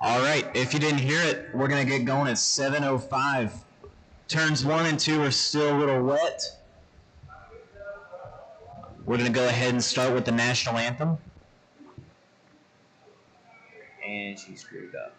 All right, if you didn't hear it, we're going to get going at 7:05. Turns 1 and 2 are still a little wet. We're going to go ahead and start with the national anthem. And she screwed up.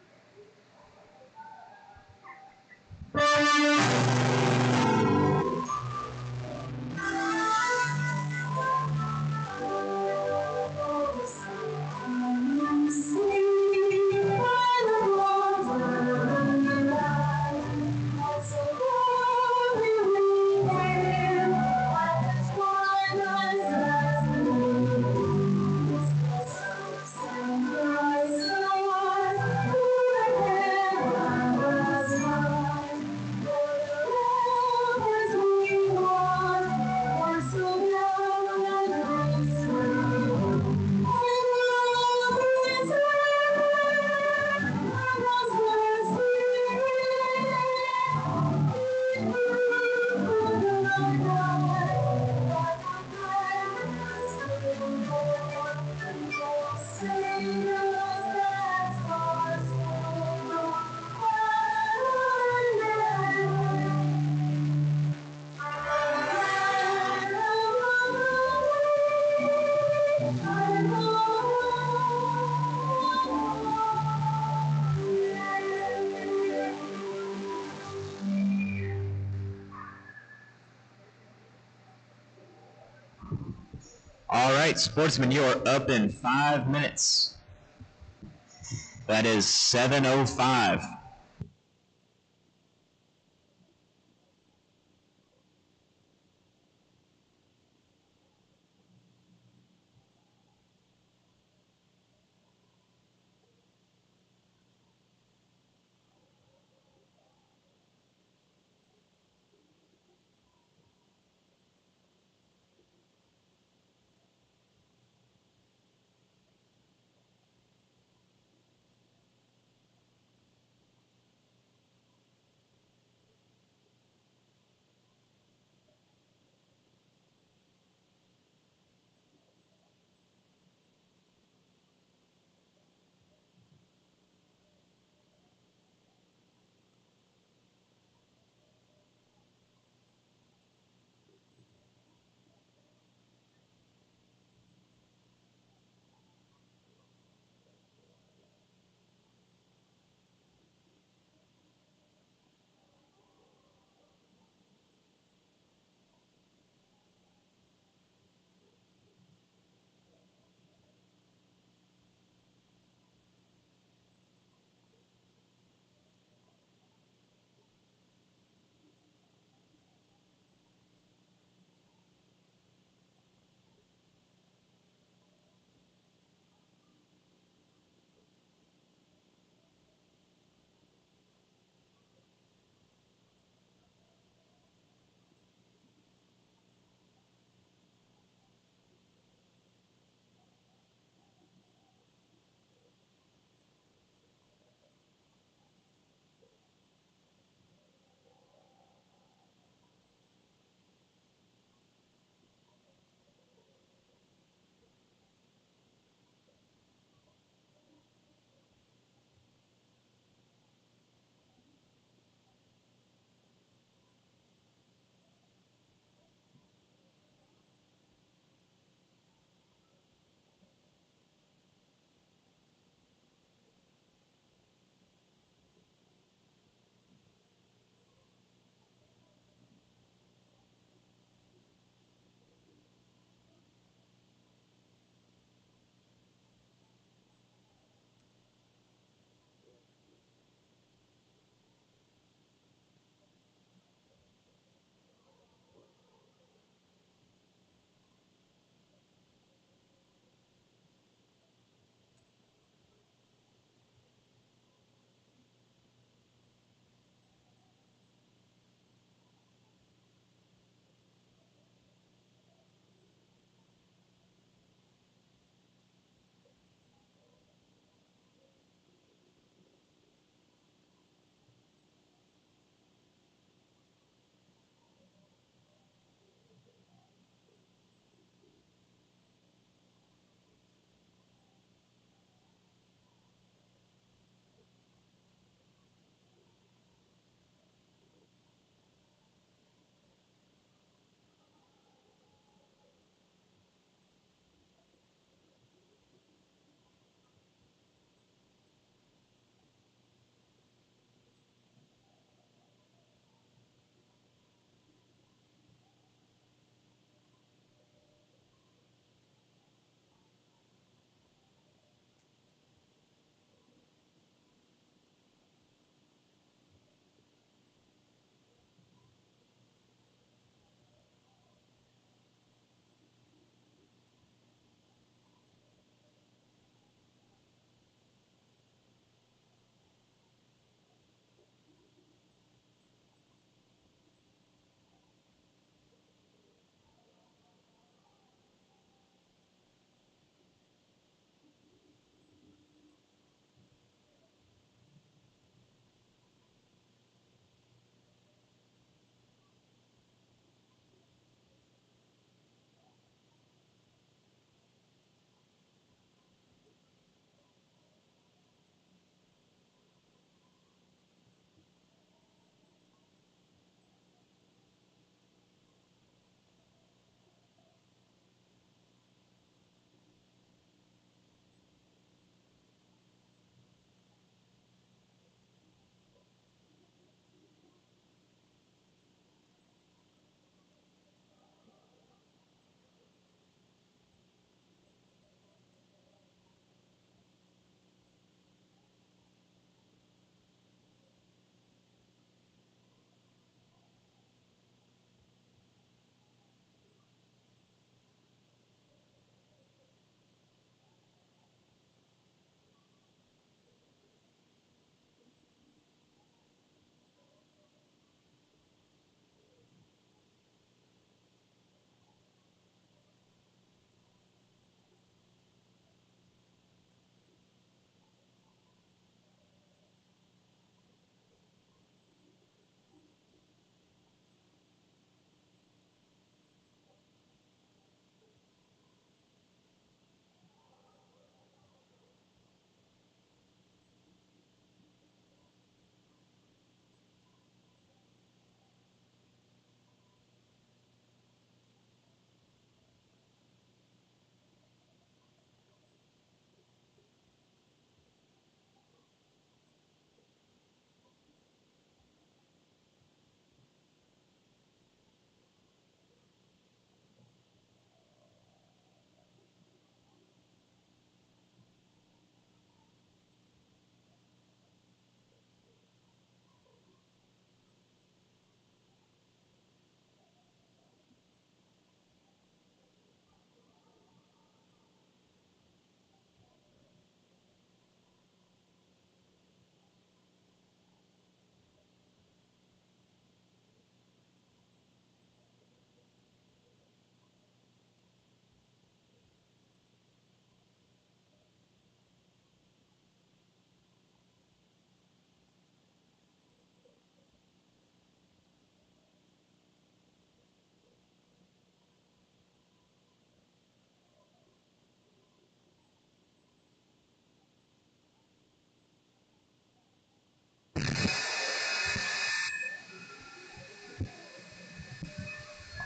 All right, sportsmen, you are up in 5 minutes. That is 7:05.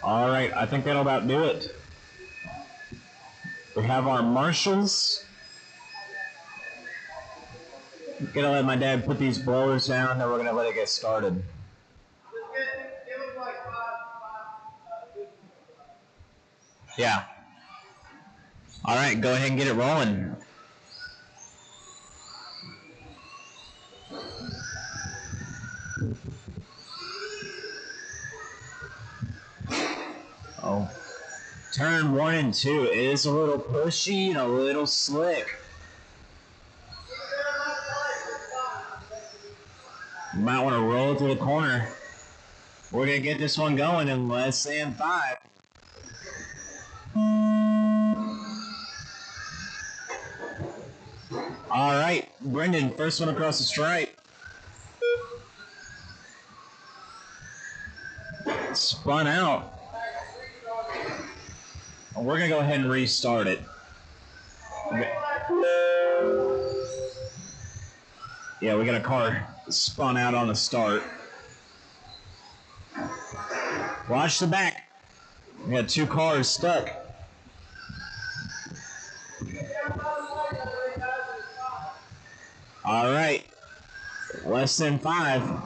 All right, I think that'll about do it. We have our marshals. Gonna let my dad put these blowers down, then we're gonna let it get started. Yeah. All right, go ahead and get it rolling. Oh. Turn 1 and 2 is a little pushy and a little slick. You might want to roll it to the corner. We're going to get this one going in less than 5. All right, Brendan, first one across the stripe. Spun out. We're going to go ahead and restart it. Yeah, we got a car spun out on the start. Watch the back. We got 2 cars stuck. All right, less than 5.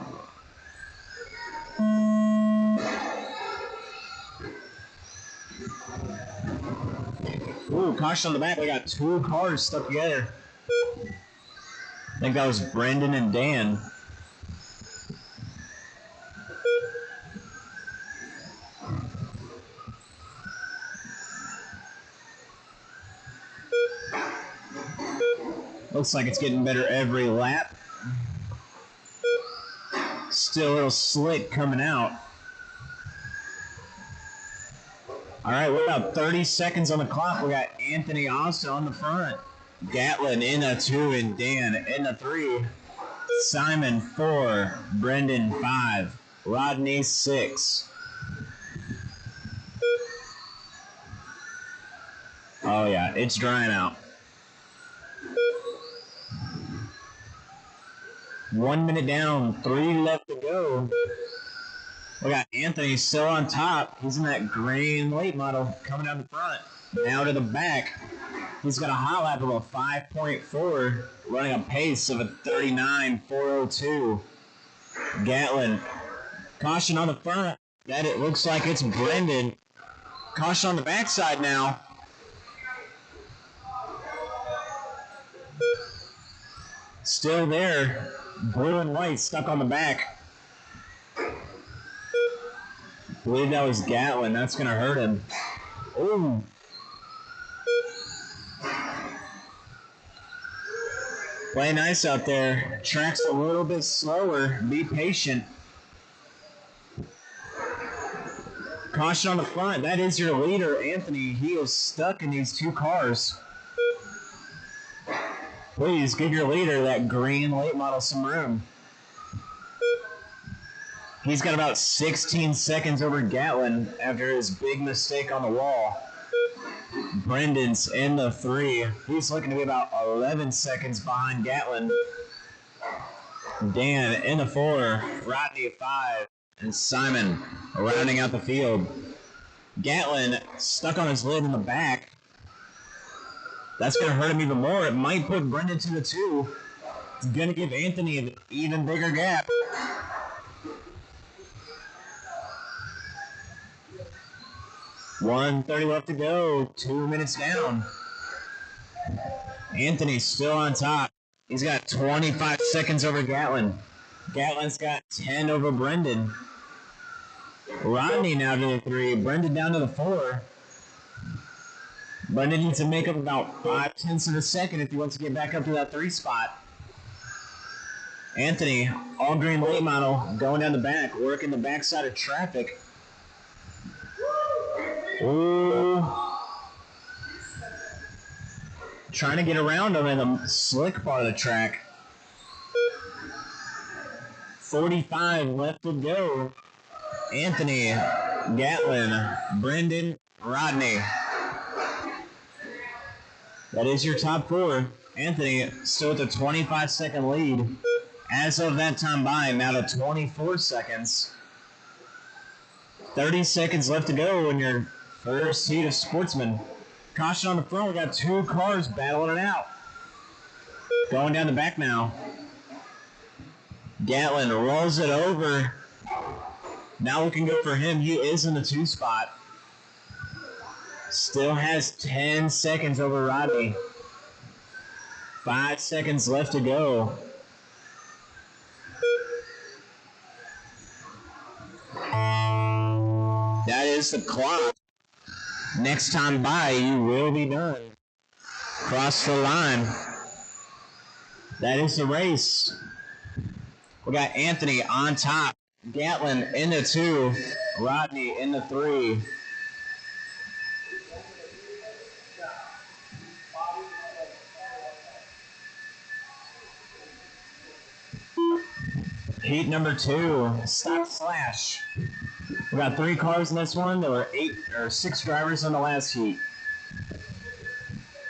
Ooh, caution on the back. We got 2 cars stuck together. I think that was Brendan and Dan. Looks like it's getting better every lap. Still a little slick coming out. All right, we're about 30 seconds on the clock. We got Anthony Austin on the front. Gatlin in a 2 and Dan in a 3. Simon 4. Brendan 5. Rodney 6. Oh yeah, it's drying out. 1 minute down, 3 left to go. We got Anthony still on top. He's in that green late model coming down the front. Now to the back. He's got a hot lap of a 5.4, running a pace of a 39.402. Gatlin. Caution on the front. That it looks like it's Brendan. Caution on the backside now. Still there. Blue and white stuck on the back. I believe that was Gatlin. That's going to hurt him. Ooh. Play nice out there. Track's a little bit slower. Be patient. Caution on the front. That is your leader, Anthony. He is stuck in these 2 cars. Please give your leader, that green late model, some room. He's got about 16 seconds over Gatlin after his big mistake on the wall. Brendan's in the 3. He's looking to be about 11 seconds behind Gatlin. Dan in the 4. Rodney 5. And Simon rounding out the field. Gatlin stuck on his lid in the back. That's going to hurt him even more. It might put Brendan to the 2. It's going to give Anthony an even bigger gap. $1:30 left to go. 2 minutes down. Anthony's still on top. He's got 25 seconds over Gatlin. Gatlin's got 10 over Brendan. Rodney now to the 3. Brendan down to the 4. Brendan needs to make up about 0.5 of a second if he wants to get back up to that 3 spot. Anthony, all green late model, going down the back, working the backside of traffic. Ooh. Trying to get around him in the slick part of the track. 45 left to go. Anthony, Gatlin, Brendan, Rodney. That is your top 4. Anthony still with a 25-second lead. As of that time by, now to 24 seconds. 30 seconds left to go in your first heat of Sportsman. Caution on the front. We got 2 cars battling it out. Going down the back now. Gatlin rolls it over. Now looking good for him. He is in the 2 spot. Still has 10 seconds over Rodney. 5 seconds left to go. That is the clock. Next time by, you will be done. Cross the line. That is the race. We got Anthony on top. Gatlin in the 2. Rodney in the 3. Heat number 2, Stock Slash. We got 3 cars in this one. There were 6 drivers in the last heat.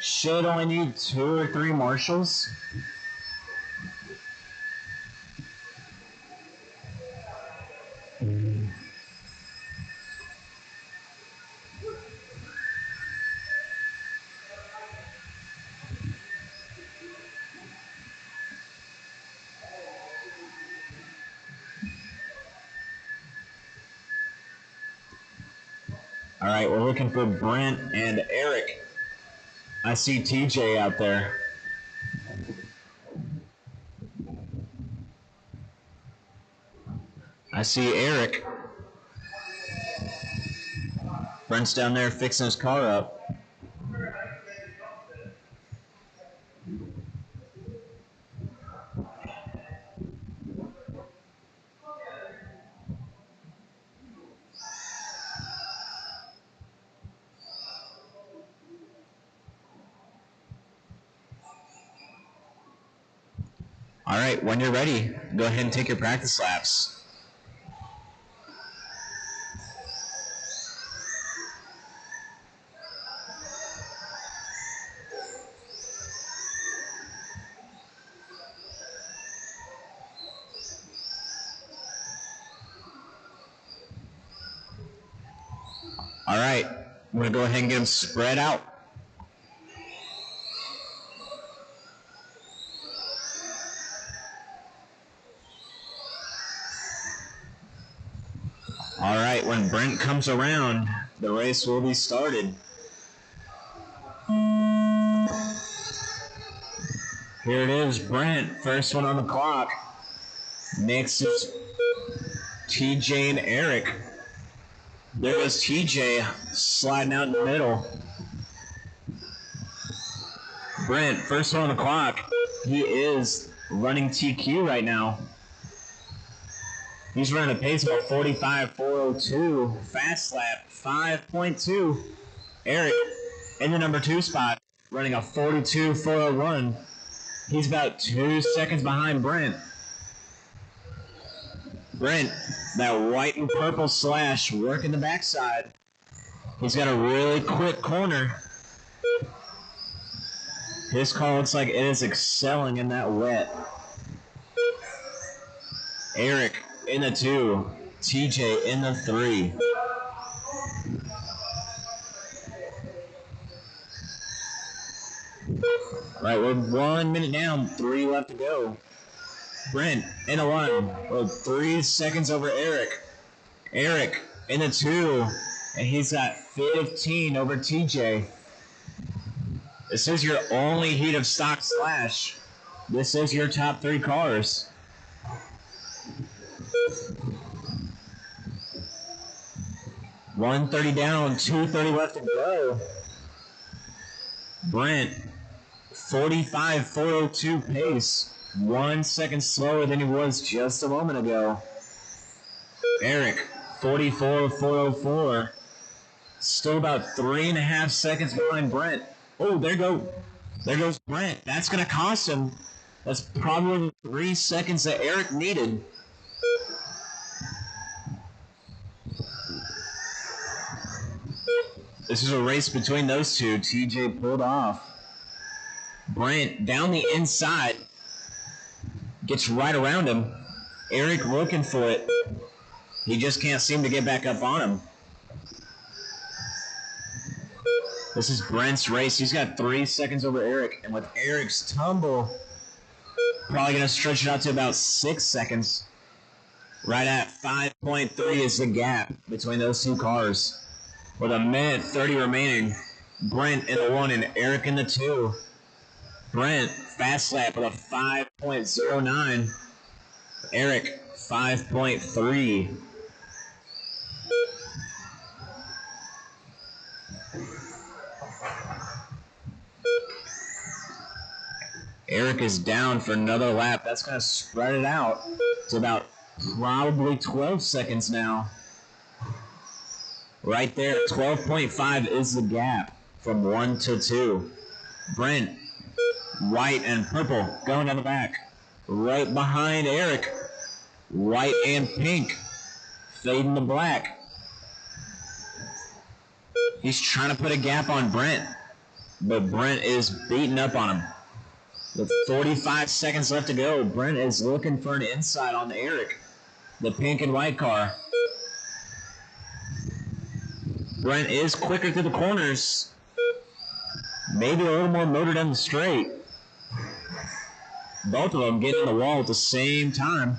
Should only need 2 or 3 marshals. All right, we're looking for Brent and Eric. I see TJ out there. I see Eric. Brent's down there fixing his car up. All right, when you're ready, go ahead and take your practice laps. All right, I'm going to go ahead and get them spread out. All right, when Brent comes around, the race will be started. Here it is, Brent, first one on the clock. Next is TJ and Eric. There goes TJ sliding out in the middle. Brent, first one on the clock. He is running TQ right now. He's running a pace of 45.402. Fast lap, 5.2. Eric in the number 2 spot, running a 42.401. He's about 2 seconds behind Brent. Brent, that white and purple slash, working the backside. He's got a really quick corner. His car looks like it is excelling in that wet. Eric in the 2. TJ in the 3. Right, we're 1 minute down, 3 left to go. Brent in the 1. We're 3 seconds over Eric. Eric in the 2. And he's got 15 over TJ. This is your only heat of Stock Slash. This is your top 3 cars. $130 down, $230 left to go. Brent, 45.402 pace, 1 second slower than he was just a moment ago. Eric, 44.404, still about 3.5 seconds behind Brent. Oh, there goes Brent. That's gonna cost him. That's probably 3 seconds that Eric needed. This is a race between those two. TJ pulled off. Brent down the inside. Gets right around him. Eric looking for it. He just can't seem to get back up on him. This is Brent's race. He's got 3 seconds over Eric. And with Eric's tumble, probably going to stretch it out to about 6 seconds. Right at 5.3 is the gap between those two cars. With a minute 30 remaining, Brent in the 1 and Eric in the 2. Brent, fast lap with a 5.09. Eric, 5.3. Eric is down for another lap. That's going to spread it out to about probably 12 seconds now. Right there, 12.5 is the gap from 1 to 2. Brent, white and purple, going down the back. Right behind Eric, white and pink, fading to black. He's trying to put a gap on Brent, but Brent is beating up on him. With 45 seconds left to go, Brent is looking for an inside on Eric, the pink and white car. Brent is quicker through the corners. Maybe a little more motor down the straight. Both of them getting in the wall at the same time.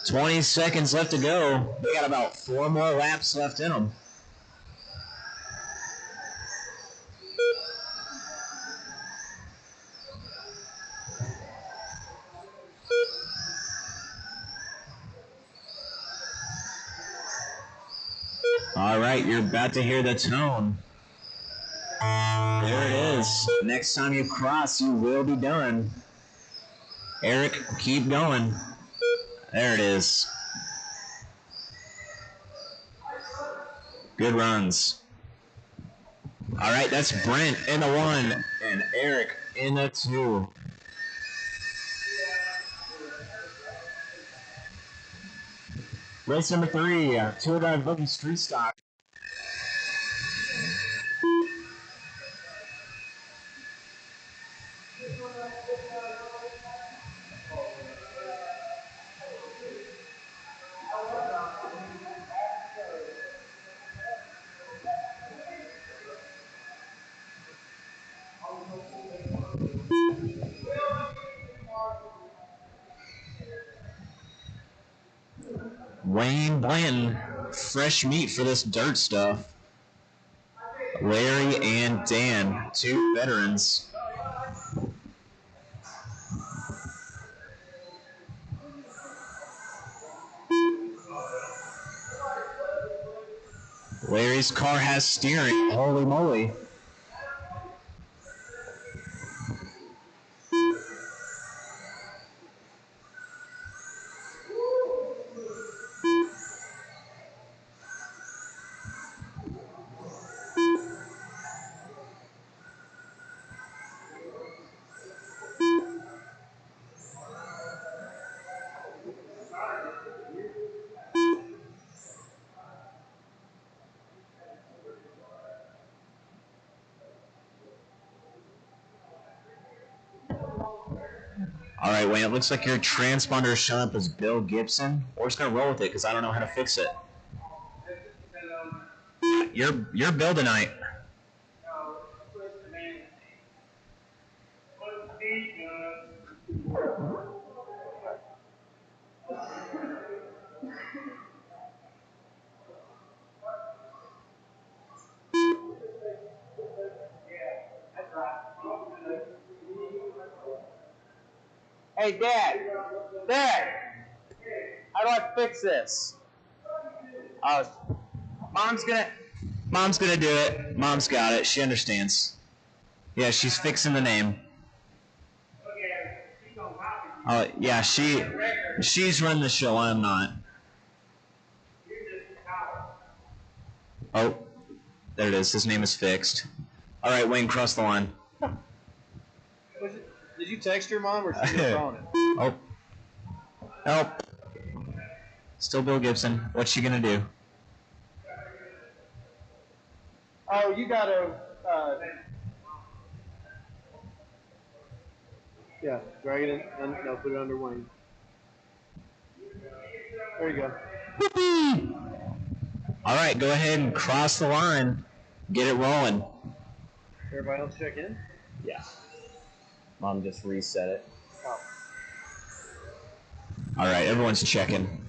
20 seconds left to go. They got about 4 more laps left in them. All right, you're about to hear the tone. There it is. Next time you cross, you will be done. Eric, keep going. There it is. Good runs. All right, that's Brent in the 1 and Eric in the 2. Race number 3, Tour Drive Buggy Street Stock. Wayne Blanton, fresh meat for this dirt stuff. Larry and Dan, 2 veterans. Larry's car has steering. Holy moly. All right, Wayne, it looks like your transponder is showing up as Bill Gibson. We're just going to roll with it because I don't know how to fix it. You're Bill tonight. Hey, Dad, how do I fix this? Mom's gonna do it. Mom's got it. She understands. Yeah, she's fixing the name. Oh, yeah, she's running the show. I'm not. Oh, there it is. His name is fixed. All right, Wayne, cross the line. Did you text your mom or she just calling it? Oh. Help. Still Bill Gibson. What's she gonna do? Oh, you gotta, yeah, drag it in. No, put it under Wayne. There you go. Whoopee! All right, go ahead and cross the line. Get it rolling. Everybody else check in? Yeah. Mom just reset it. Oh. All right, everyone's checking.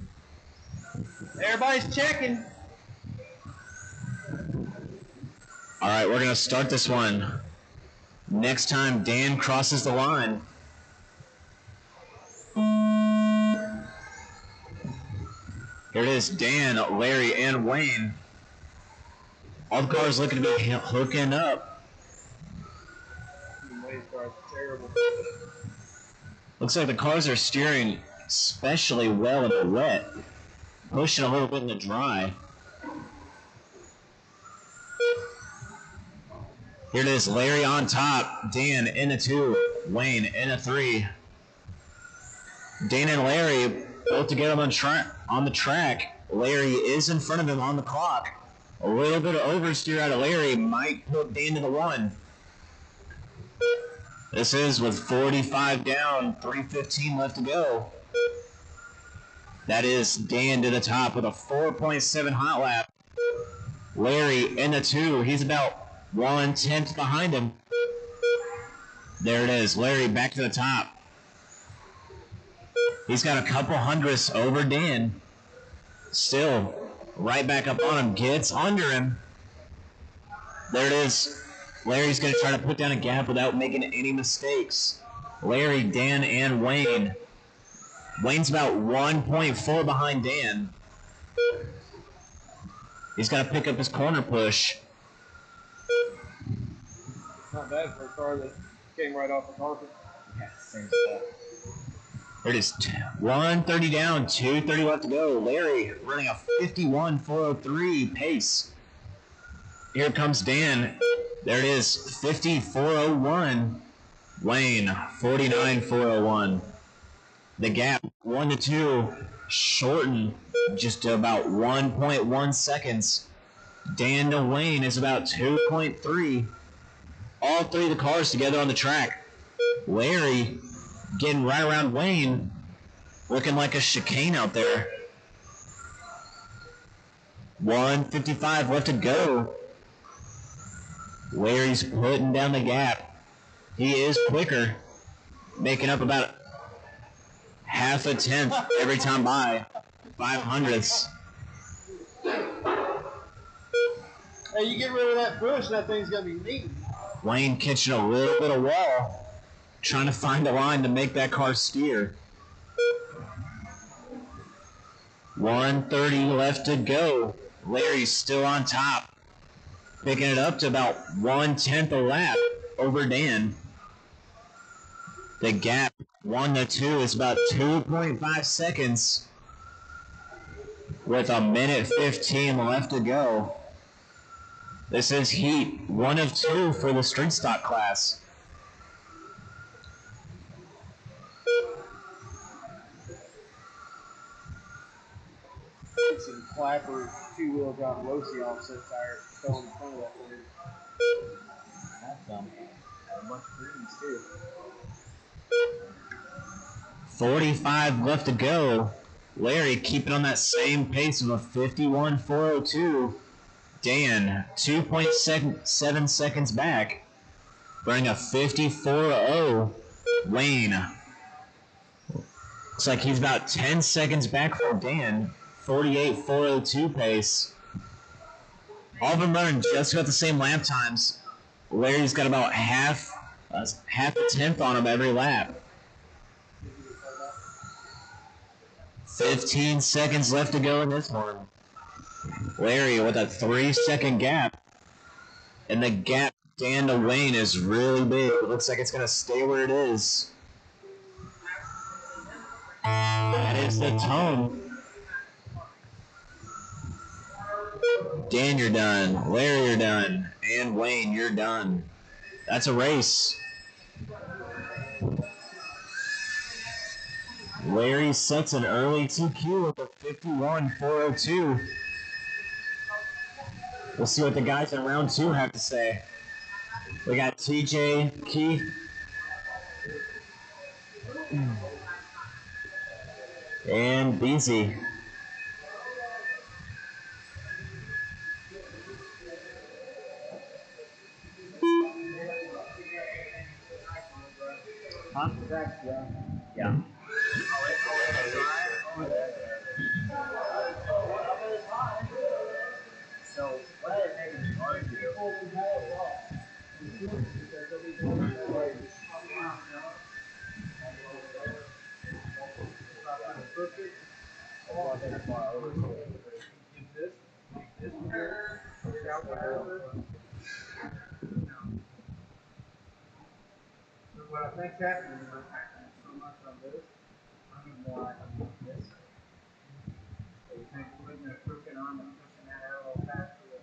Everybody's checking. All right, we're going to start this one. Next time Dan crosses the line. Here it is, Dan, Larry, and Wayne. All the cars looking to be hooking up. Wayne's car's terrible. Looks like the cars are steering especially well in the wet. Pushing a little bit in the dry. Here it is, Larry on top, Dan in a 2, Wayne in a 3. Dan and Larry both together on the track. Larry is in front of him on the clock. A little bit of oversteer out of Larry might put Dan to the 1. This is with 45 down, 3:15 left to go. That is Dan to the top with a 4.7 hot lap. Larry in the 2. He's about 1/10 behind him. There it is. Larry back to the top. He's got a couple hundredths over Dan. Still right back up on him. Gets under him. There it is. Larry's going to try to put down a gap without making any mistakes. Larry, Dan, and Wayne. Wayne's about 1.4 behind Dan. He's got to pick up his corner push. Not bad for a car that came right off the carpet. Yeah, same stuff. There it is. 130 down, 2:30 left to go. Larry running a 51.403 pace. Here comes Dan. There it is. 50.401. Wayne, 49.401. The gap, 1 to 2, shortened just to about 1.1 seconds. Dan to Wayne is about 2.3. All three of the cars together on the track. Larry getting right around Wayne, looking like a chicane out there. 1:55 left to go. Larry's putting down the gap. He is quicker, making up about half a tenth every time by, 500ths. Hey, you get rid of that push, that thing's gonna be neat. Wayne catching a little bit of wall, trying to find a line to make that car steer. 1:30 left to go. Larry's still on top, picking it up to about 1/10 a lap over Dan. The gap 1 to 2 is about 2.5 seconds with 1:15 left to go. This is heat 1 of 2 for the street stock class. Some Clapper 2-wheel drive Losi offset tire fell in front of that thing. That's dumb. A bunch of greens too. 45 left to go. Larry keeping on that same pace of a 51.402. Dan, 2.7 seconds back, running a 54.0. Wayne, looks like he's about 10 seconds back from Dan, 48.402 pace. All of them running just about the same lap times. Larry's got about half a tenth on him every lap. 15 seconds left to go in this one. Larry with a 3-second gap. And the gap Dan to Wayne is really big. It looks like it's going to stay where it is. That is the tone. Dan, you're done. Larry, you're done. And Wayne, you're done. That's a race. Larry sets an early 2Q with a 51.402. We'll see what the guys in round 2 have to say. We got TJ, Keith, and BZ. Huh? Track's done. Yeah. So, what are they making it hard to do? What I think's happening is we're packing so much on this, I need more items on this. So you think putting the crooked arm and pushing that out a little faster will.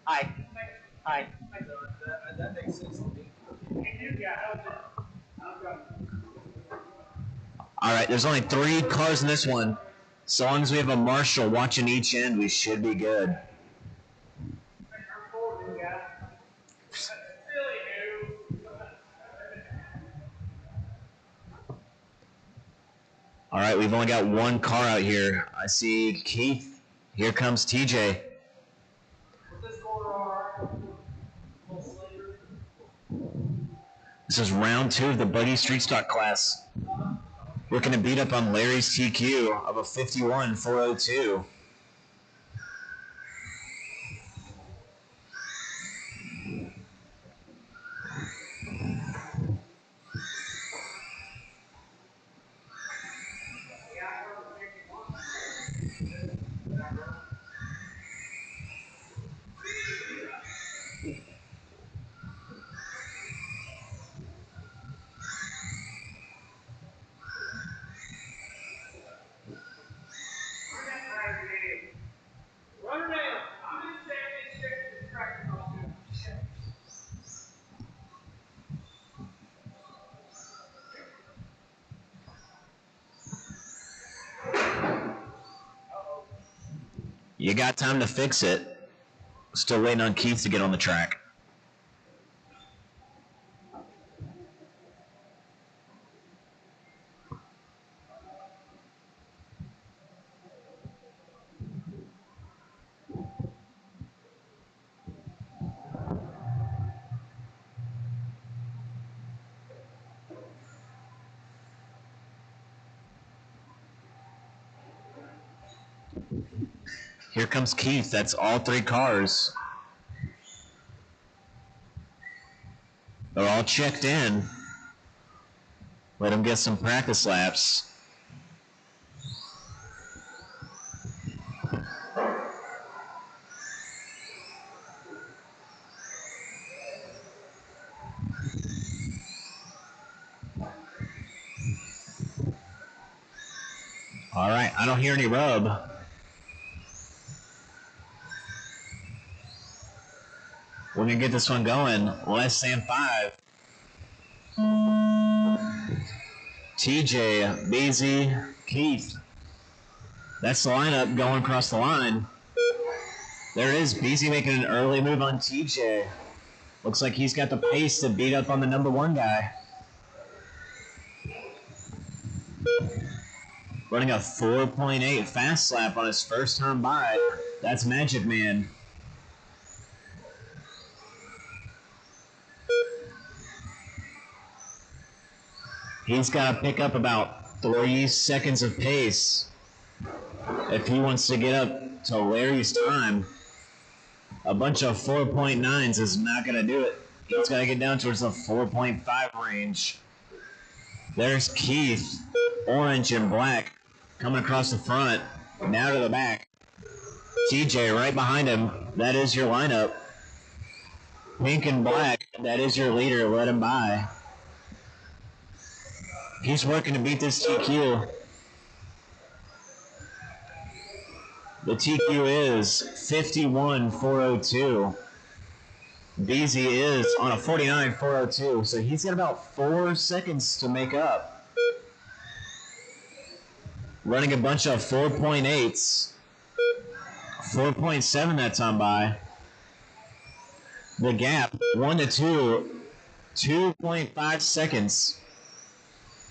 Hi. Hi. So that makes sense to me. All right, there's only 3 cars in this one. So long as we have a marshal watching each end, we should be good. All right, we've only got 1 car out here. I see Keith. Here comes TJ. This is round 2 of the Buggy Street Stock class. Looking to beat up on Larry's TQ of a 51.402. You got time to fix it. Still waiting on Keith to get on the track. Here comes Keith. That's all 3 cars. They're all checked in. Let them get some practice laps. All right, I don't hear any rub. We're going to get this one going. Less than 5. TJ, BZ, Keith. That's the lineup going across the line. There it is. BZ making an early move on TJ. Looks like he's got the pace to beat up on the number 1 guy. Running a 4.8 fast lap on his first time by. That's Magic Man. He's got to pick up about 3 seconds of pace if he wants to get up to Larry's time. A bunch of 4.9s is not going to do it. He's got to get down towards the 4.5 range. There's Keith, orange and black, coming across the front, now to the back. TJ right behind him. That is your lineup. Pink and black, that is your leader. Let him by. He's working to beat this TQ. The TQ is 51.402. BZ is on a 49.402, so he's got about 4 seconds to make up. Running a bunch of 4.8s. 4.7 that time by. The gap, 1 to 2, 2.5 seconds.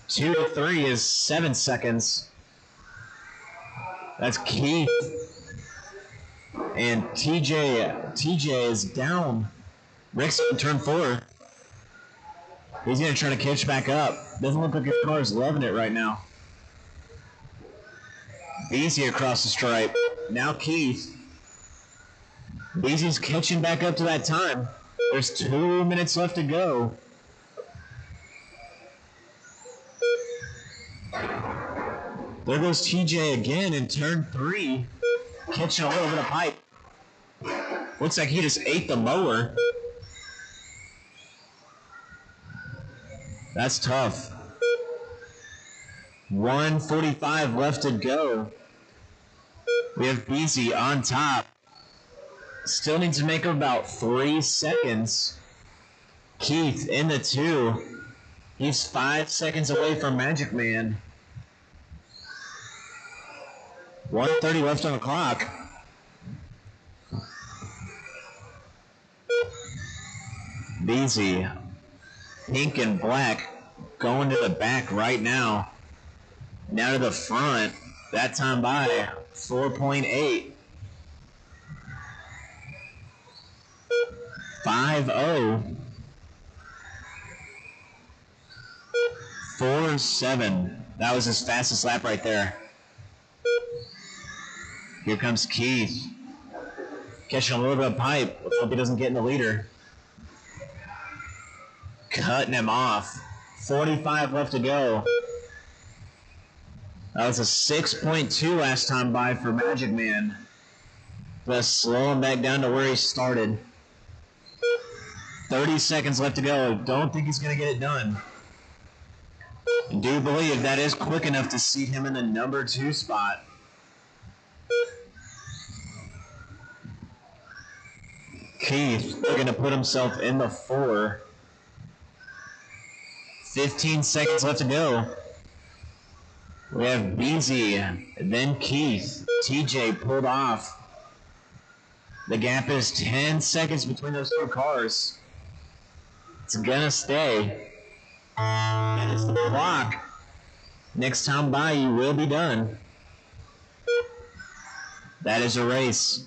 2 to 3 is 7 seconds. That's Keith. And TJ is down. Rick's in turn 4. He's going to try to catch back up. Doesn't look like his car is loving it right now. Beasy across the stripe. Now Keith. Beasy's catching back up to that time. There's 2 minutes left to go. There goes TJ again in turn 3. Catching a little bit of pipe. Looks like he just ate the mower. That's tough. 1:45 left to go. We have Beasy on top. Still needs to make about 3 seconds. Keith in the 2. He's 5 seconds away from Magic Man. 1:30 left on the clock. Beasy, pink and black, going to the back right now. Now to the front. That time by 4.8. 5-0. 4-7. That was his fastest lap right there. Here comes Keith. Catching a little bit of pipe. Let's hope he doesn't get in the leader. Cutting him off. 45 left to go. That was a 6.2 last time by for Magic Man. Let's slow him back down to where he started. 30 seconds left to go. Don't think he's going to get it done. I do believe that is quick enough to seat him in the number 2 spot. Keith going to put himself in the 4. 15 seconds left to go. We have Beasy, then Keith. TJ pulled off. The gap is 10 seconds between those 2 cars. It's gonna stay. And it's the clock. Next time by, you will be done. That is a race.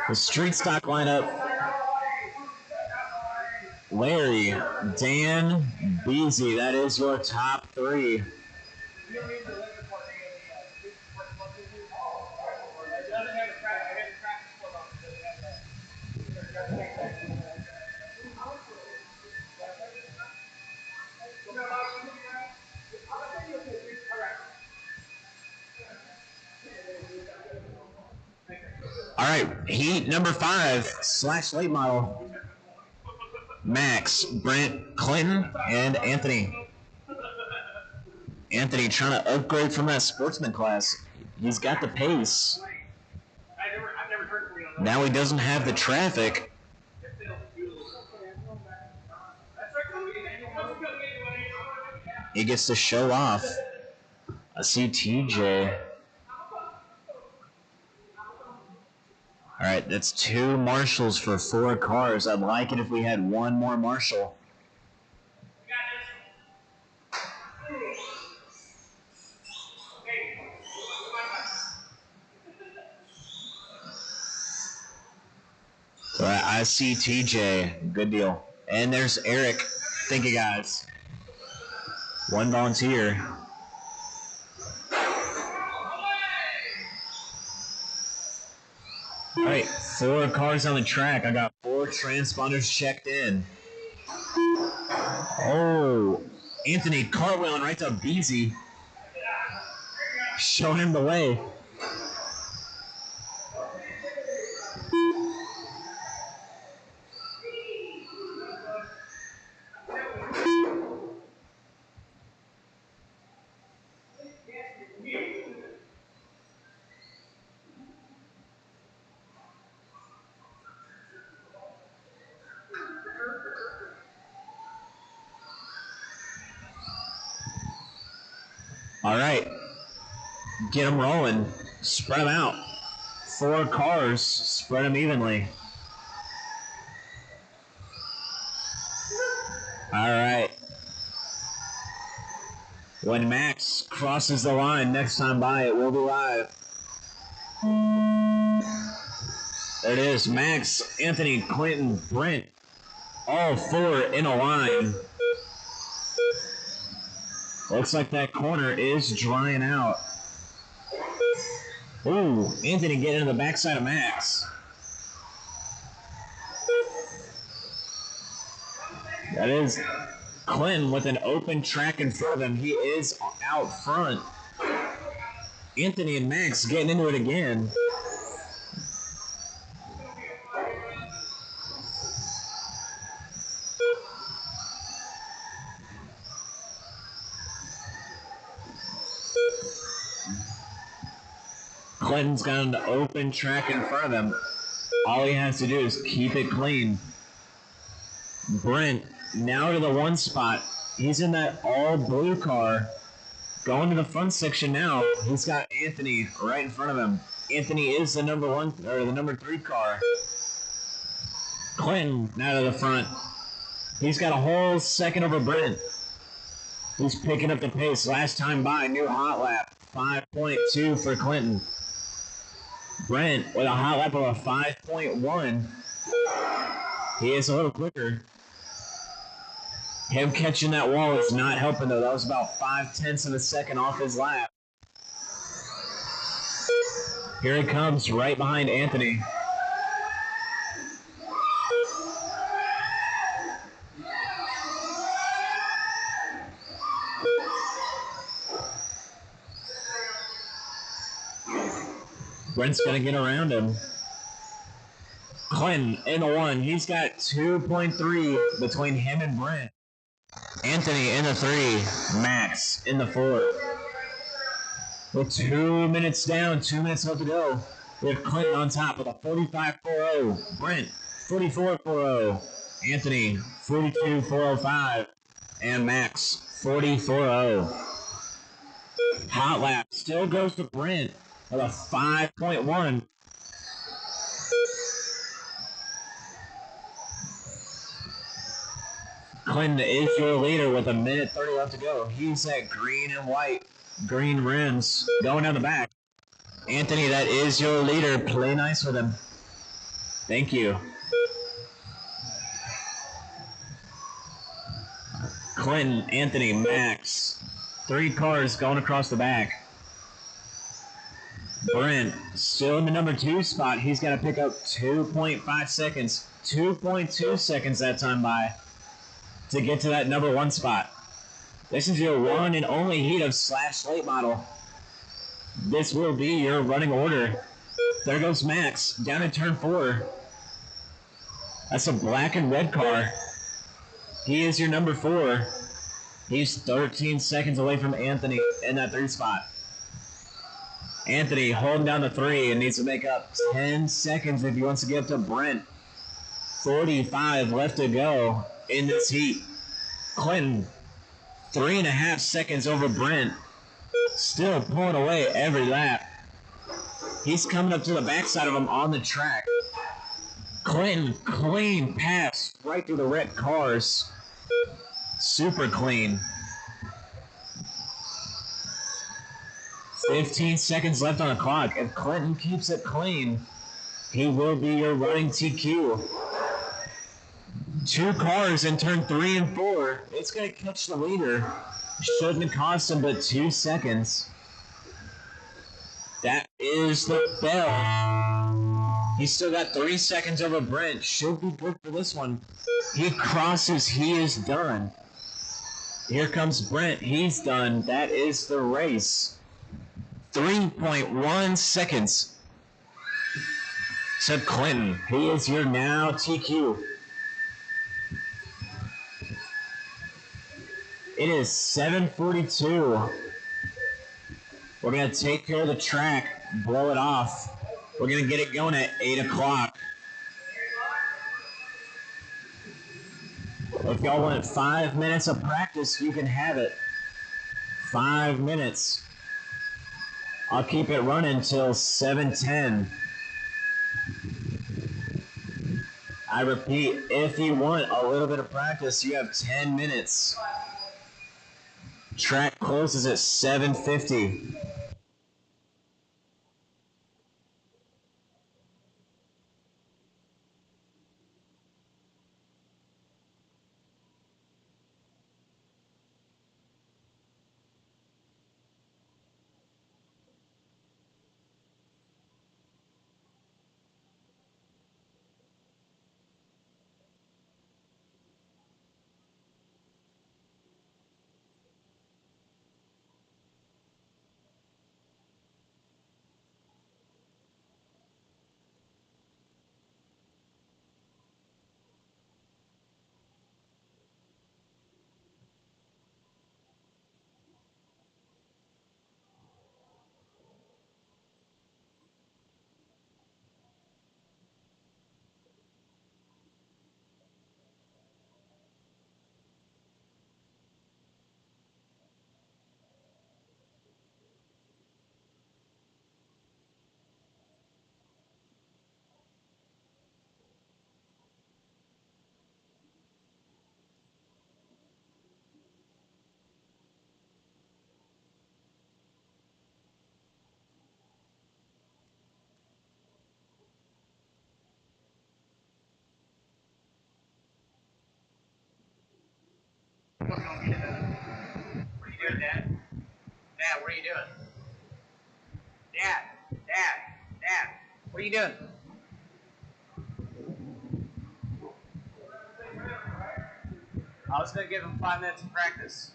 The street stock lineup: Larry, Dan, Beasy. That is your top 3. All right, heat number 5 / late model. Max, Brent, Clinton, and Anthony. Anthony trying to upgrade from that sportsman class. He's got the pace. Now he doesn't have the traffic. He gets to show off. I see TJ. All right, that's 2 marshals for 4 cars. I'd like it if we had 1 more marshal. So I see TJ. Good deal. And there's Eric. Thank you, guys. 1 volunteer. All right, 4 cars on the track. I got 4 transponders checked in. Oh, Anthony cartwheeling right to Beasy. Showing him the way. All right, get them rolling. Spread them out. 4 cars, spread them evenly. All right. When Max crosses the line next time by. It will be live. There it is. Max, Anthony, Clinton, Brent, all four in a line. Looks like that corner is drying out. Ooh, Anthony getting into the backside of Max. That is Clinton with an open track in front of him. He is out front. Anthony and Max getting into it again. Clinton's got an open track in front of him. All he has to do is keep it clean. Brent now to the one spot. He's in that all blue car. Going to the front section now. He's got Anthony right in front of him. Anthony is the number 3 car. Clinton now to the front. He's got a whole second over Brent. He's picking up the pace. Last time by, new hot lap. 5.2 for Clinton. Brent with a hot lap of a 5.1. He is a little quicker. Him catching that wall is not helping though. That was about 0.5 of a second off his lap. Here he comes right behind Anthony. Brent's gonna get around him. Clinton in the 1. He's got 2.3 between him and Brent. Anthony in the 3. Max in the 4. With 2 minutes down, 2 minutes left to go. We have Clinton on top with a 45.40. Brent 44.40. Anthony 42.405. And Max 40.40. Hot lap still goes to Brent with a 5.1. Clinton is your leader with 1:30 left to go. He's at green and white, green rims, going down the back. Anthony, that is your leader. Play nice with him. Thank you. Clinton, Anthony, Max. 3 cars going across the back. Brent still in the number 2 spot. He's got to pick up 2.5 seconds. 2.2 seconds that time by to get to that number 1 spot. This is your one and only heat of Slash Late Model. This will be your running order. There goes Max down in turn 4. That's a black and red car. He is your number 4. He's 13 seconds away from Anthony in that 3 spot. Anthony holding down the 3 and needs to make up 10 seconds if he wants to get up to Brent. 45 left to go in this heat. Clinton, 3.5 seconds over Brent. Still pulling away every lap. He's coming up to the backside of him on the track. Clinton, clean pass right through the red cars. Super clean. 15 seconds left on the clock. If Clinton keeps it clean, he will be your running TQ. 2 cars in turn 3 and 4. It's going to catch the leader. Shouldn't cost him but 2 seconds. That is the bell. He's still got 3 seconds over Brent. Should be good for this one. He crosses. He is done. Here comes Brent. He's done. That is the race. 3.1 seconds. To Clinton. He is your now TQ. It is 7:42. We're going to take care of the track, blow it off. We're going to get it going at 8 o'clock. If y'all want 5 minutes of practice, you can have it. 5 minutes. I'll keep it running till 7:10. I repeat, if you want a little bit of practice, you have 10 minutes. Track closes at 7:50. What are you doing, Dad? Dad, what are you doing? Dad, what are you doing? I was going to give him 5 minutes of practice.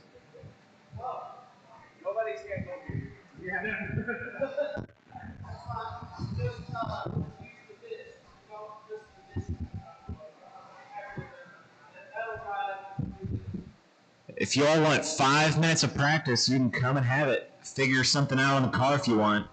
Nobody's going to go here. Yeah. If you all want 5 minutes of practice, you can come and have it. Figure something out in the car if you want.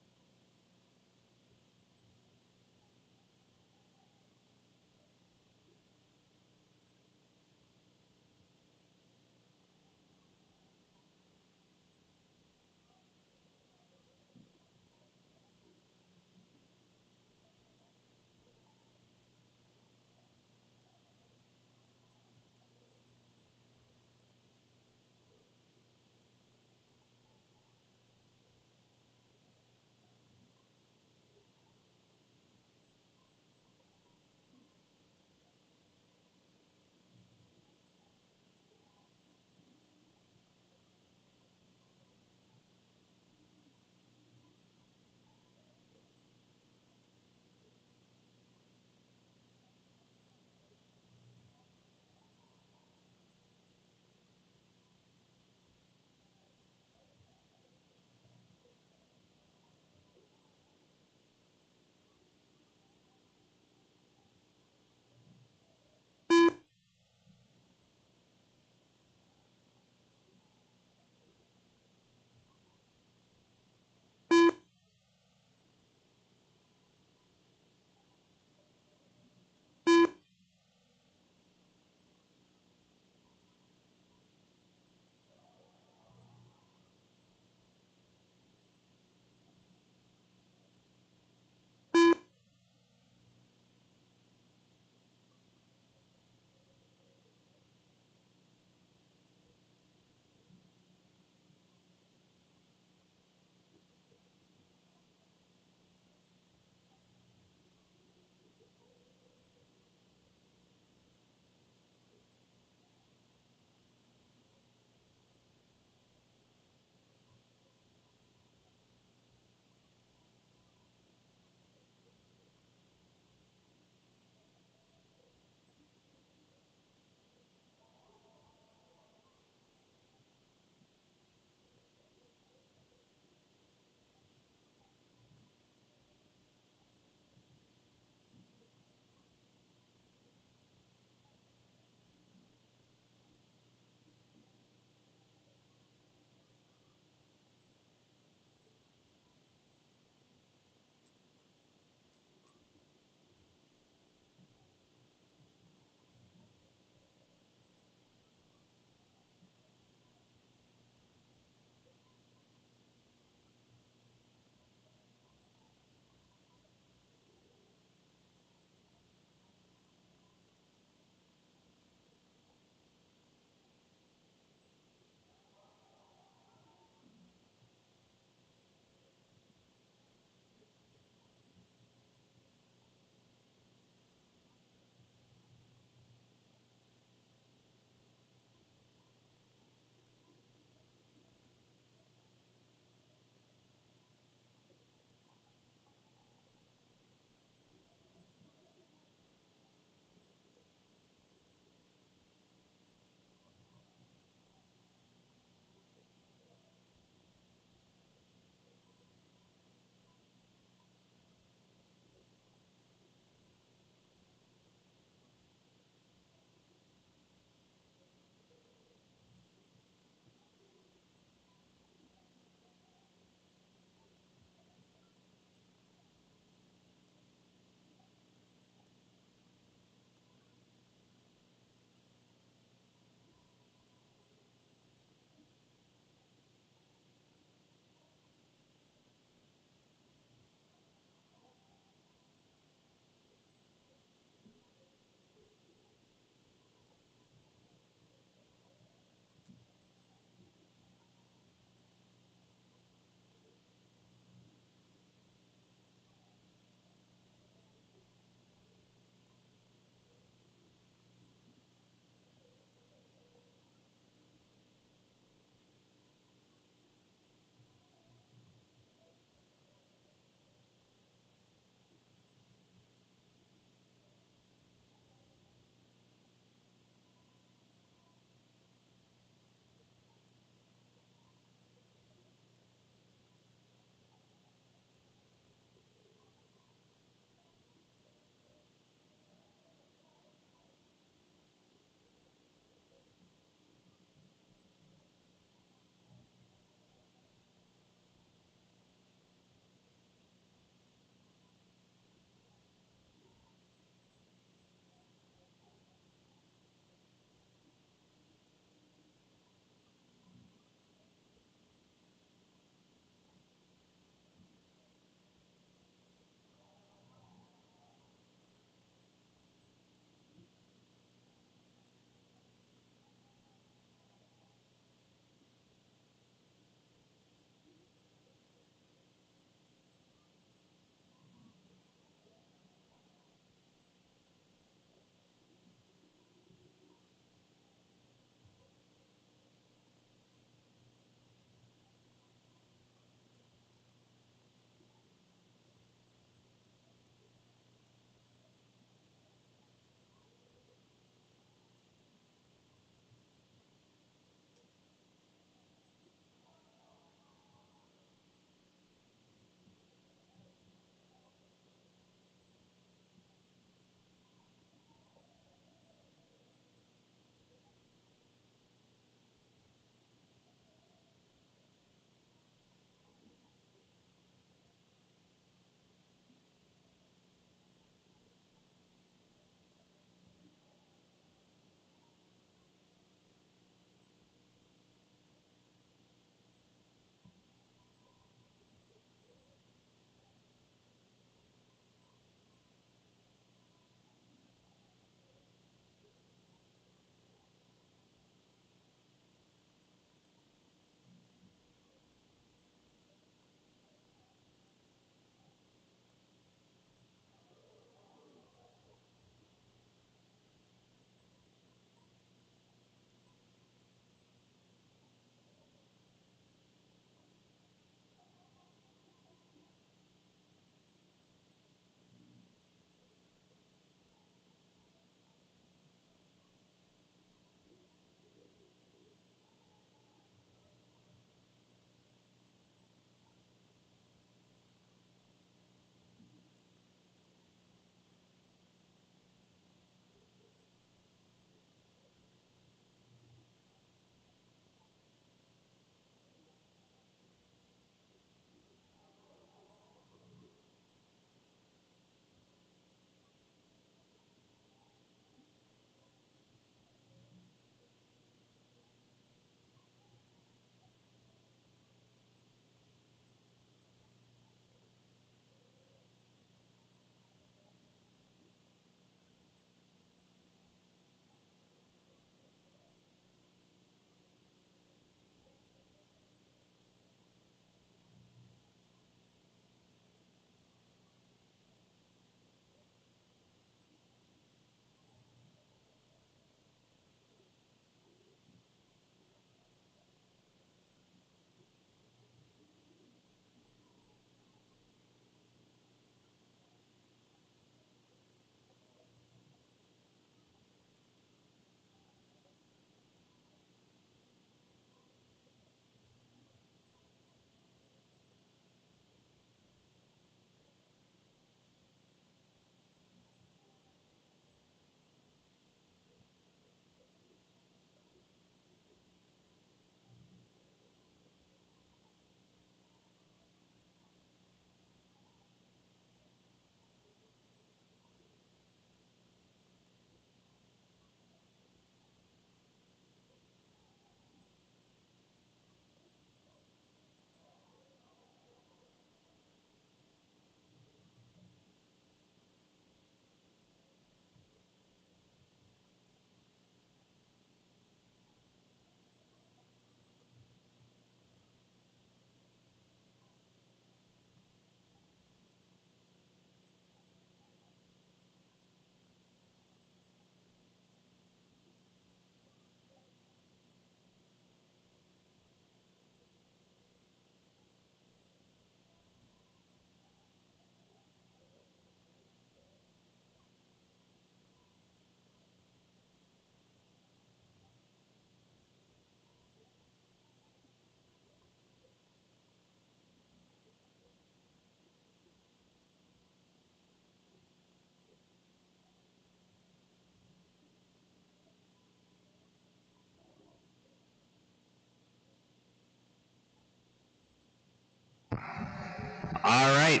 All right.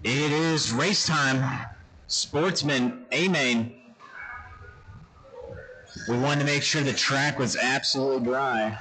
It is race time. Sportsman A-Main. We wanted to make sure the track was absolutely dry.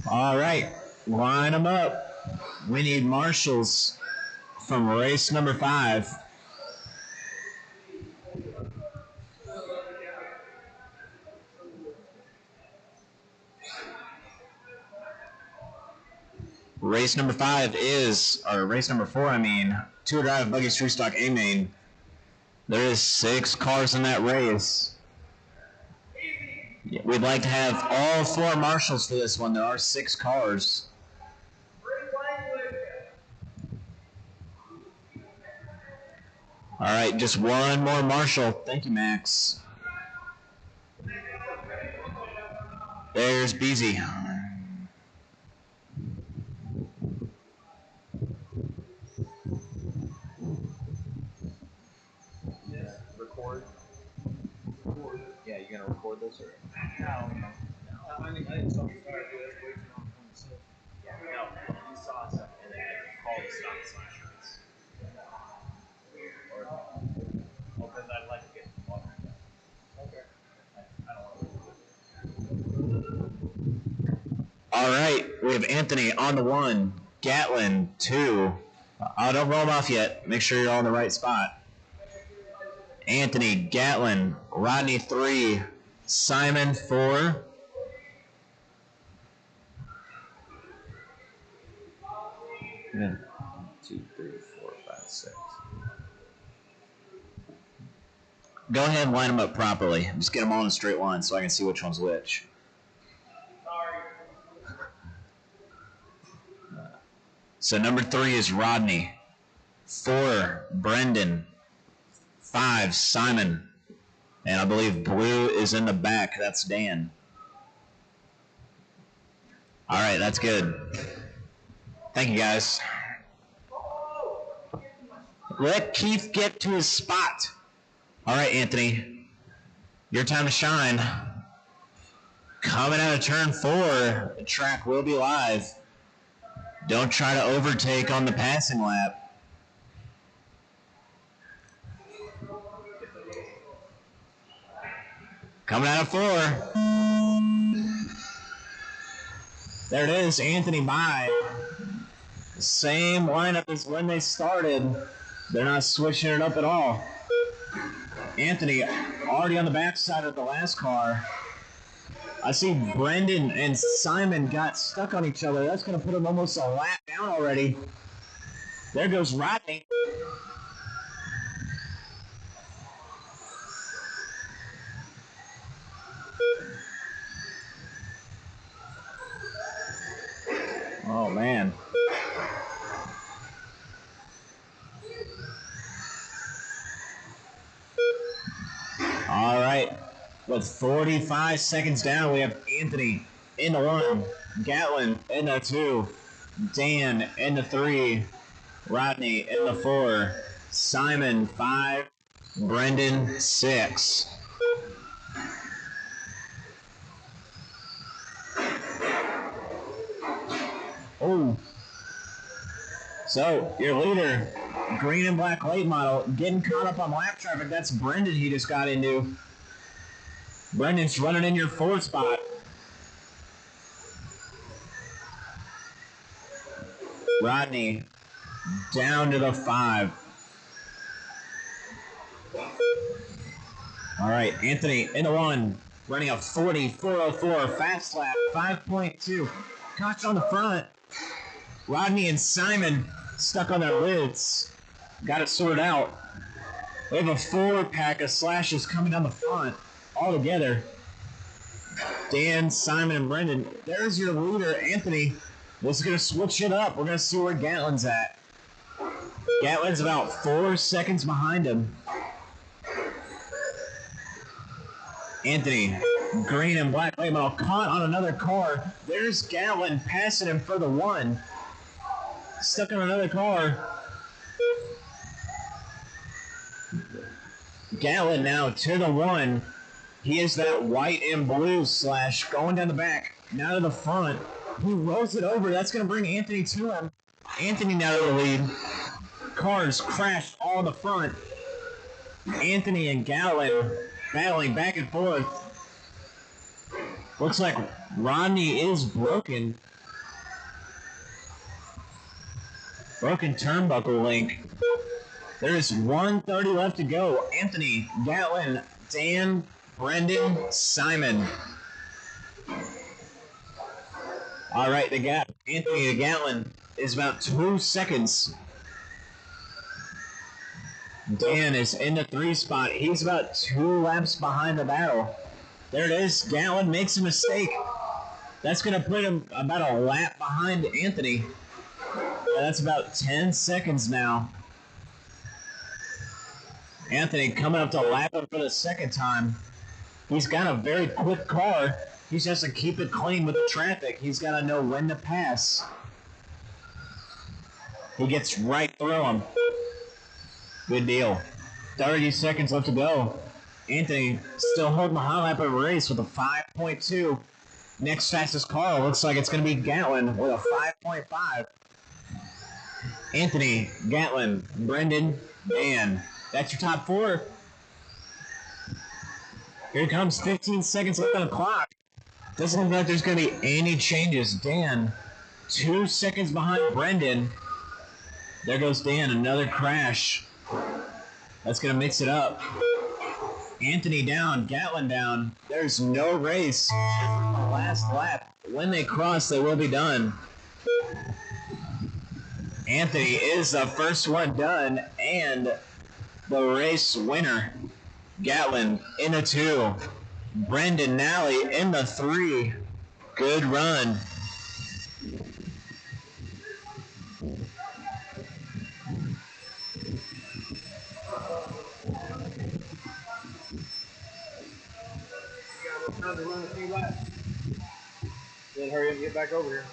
All right, line them up. We need marshals from race number 5. Race number 5 is, or race number 4, I mean, Two Drive Buggy Street Stock A-Main. There is 6 cars in that race. We'd like to have all 4 marshals for this one. There are 6 cars. All right, just one more marshal. Thank you, Max. There's Beezy. Record. Yeah, you gonna record this or? No. I didn't start to start with this. Waiting on 26. Yeah, no. You saw something and then call the stop sign. Or, well, because I'd like to get water. Okay. I don't want to. All right, we have Anthony on the 1, Gatlin 2. Don't roll them off yet. Make sure you're all in the right spot. Anthony, Gatlin, Rodney 3, Simon 4. Yeah. 2, 3, 4, 5, 6. Go ahead and line them up properly. Just get them all in a straight line so I can see which one's which. So number 3 is Rodney. 4, Brendan. 5, Simon. And I believe blue is in the back. That's Dan. All right, that's good. Thank you, guys. Let Keith get to his spot. All right, Anthony. Your time to shine. Coming out of turn 4, the track will be live. Don't try to overtake on the passing lap. Coming out of 4. There it is, Anthony by. Same lineup as when they started. They're not switching it up at all. Anthony already on the backside of the last car. I see Brendan and Simon got stuck on each other. That's going to put them almost a lap down already. There goes Rodney. Oh, man. All right. With 45 seconds down, we have Anthony in the 1, Gatlin in the 2, Dan in the 3, Rodney in the 4, Simon 5, Brendan 6. So, your leader, green and black late model, getting caught up on lap traffic. That's Brendan he just got into. Brendan's running in your 4th spot. Rodney down to the 5. All right, Anthony in the 1, running a 40.404 fast lap, 5.2. Caution on the front. Rodney and Simon stuck on their lids. Got it sorted out. We have a 4-pack of slashes coming down the front all together. Dan, Simon, and Brendan. There's your leader, Anthony. This is going to switch it up. We're going to see where Gatlin's at. Gatlin's about 4 seconds behind him. Anthony, green and black late model, caught on another car. There's Gatlin passing him for the 1. Stuck on another car. Gatlin now to the 1. He is that white and blue slash going down the back. Now to the front. He rolls it over. That's going to bring Anthony to him. Anthony now to the lead. Cars crashed all in the front. Anthony and Gatlin battling back and forth. Looks like Rodney is broken. Broken turnbuckle link. There is 1:30 left to go. Anthony, Gatlin, Dan, Brendan, Simon. All right, the gap, Anthony to Gatlin, is about 2 seconds. Dan is in the 3 spot. He's about 2 laps behind the battle. There it is. Gatlin makes a mistake. That's going to put him about a lap behind Anthony. That's about 10 seconds now. Anthony coming up to lap him for the 2nd time. He's got a very quick car. He just has to keep it clean with the traffic. He's got to know when to pass. He gets right through him. Good deal. 30 seconds left to go. Anthony still holding the high lap of the race with a 5.2. Next fastest car looks like it's going to be Gatlin with a 5.5. Anthony, Gatlin, Brendan, Dan. That's your top 4. Here comes 15 seconds left on the clock. Doesn't look like there's going to be any changes. Dan, 2 seconds behind Brendan. There goes Dan, another crash. That's going to mix it up. Anthony down, Gatlin down. There's no race. Last lap. When they cross, they will be done. Anthony is the first one done and the race winner. Gatlin in the 2. Brendan Nally in the 3. Good run. Time to run a few laps. Then hurry up and get back over here.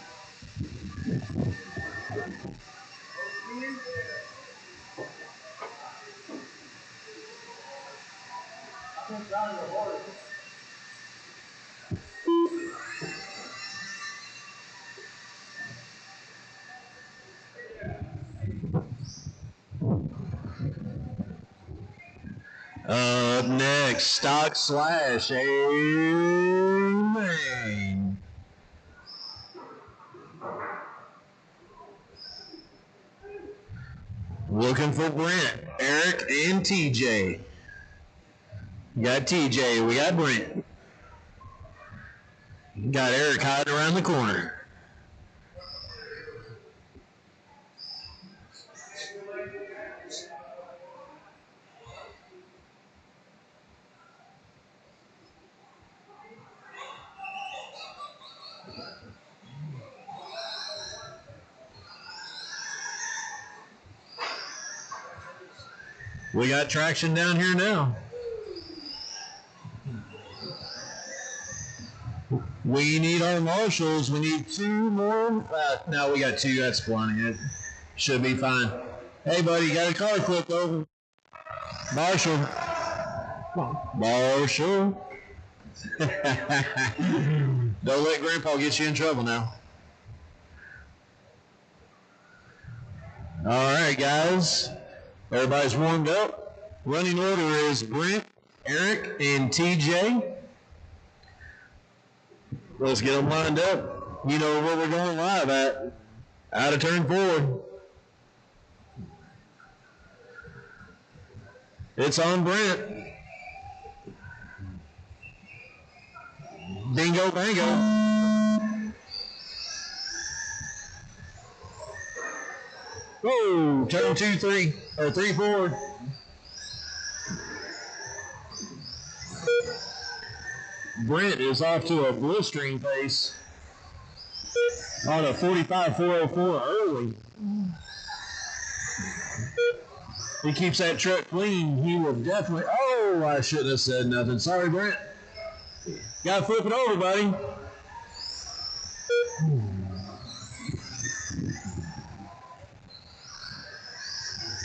Up next, Stock Slash Amen. Looking for Brent, Eric, and TJ. We got TJ, we got Brent. Got Eric hiding around the corner. We got traction down here now. We need our marshals. We need 2 more. No, we got 2. That's plenty. It should be fine. Hey, buddy, you got a car flipped over. Marshal. Marshal. Don't let Grandpa get you in trouble now. All right, guys. Everybody's warmed up. Running order is Brent, Eric, and TJ. Let's get them lined up. You know where we're going live at. Out of turn 4. It's on Brent. Bingo, bango. Whoa, turn 2, 3, or 3, 4. Brent is off to a blistering pace on a 45.404 early. He keeps that truck clean, he will definitely. Oh, I shouldn't have said nothing. Sorry, Brent. Got to flip it over, buddy.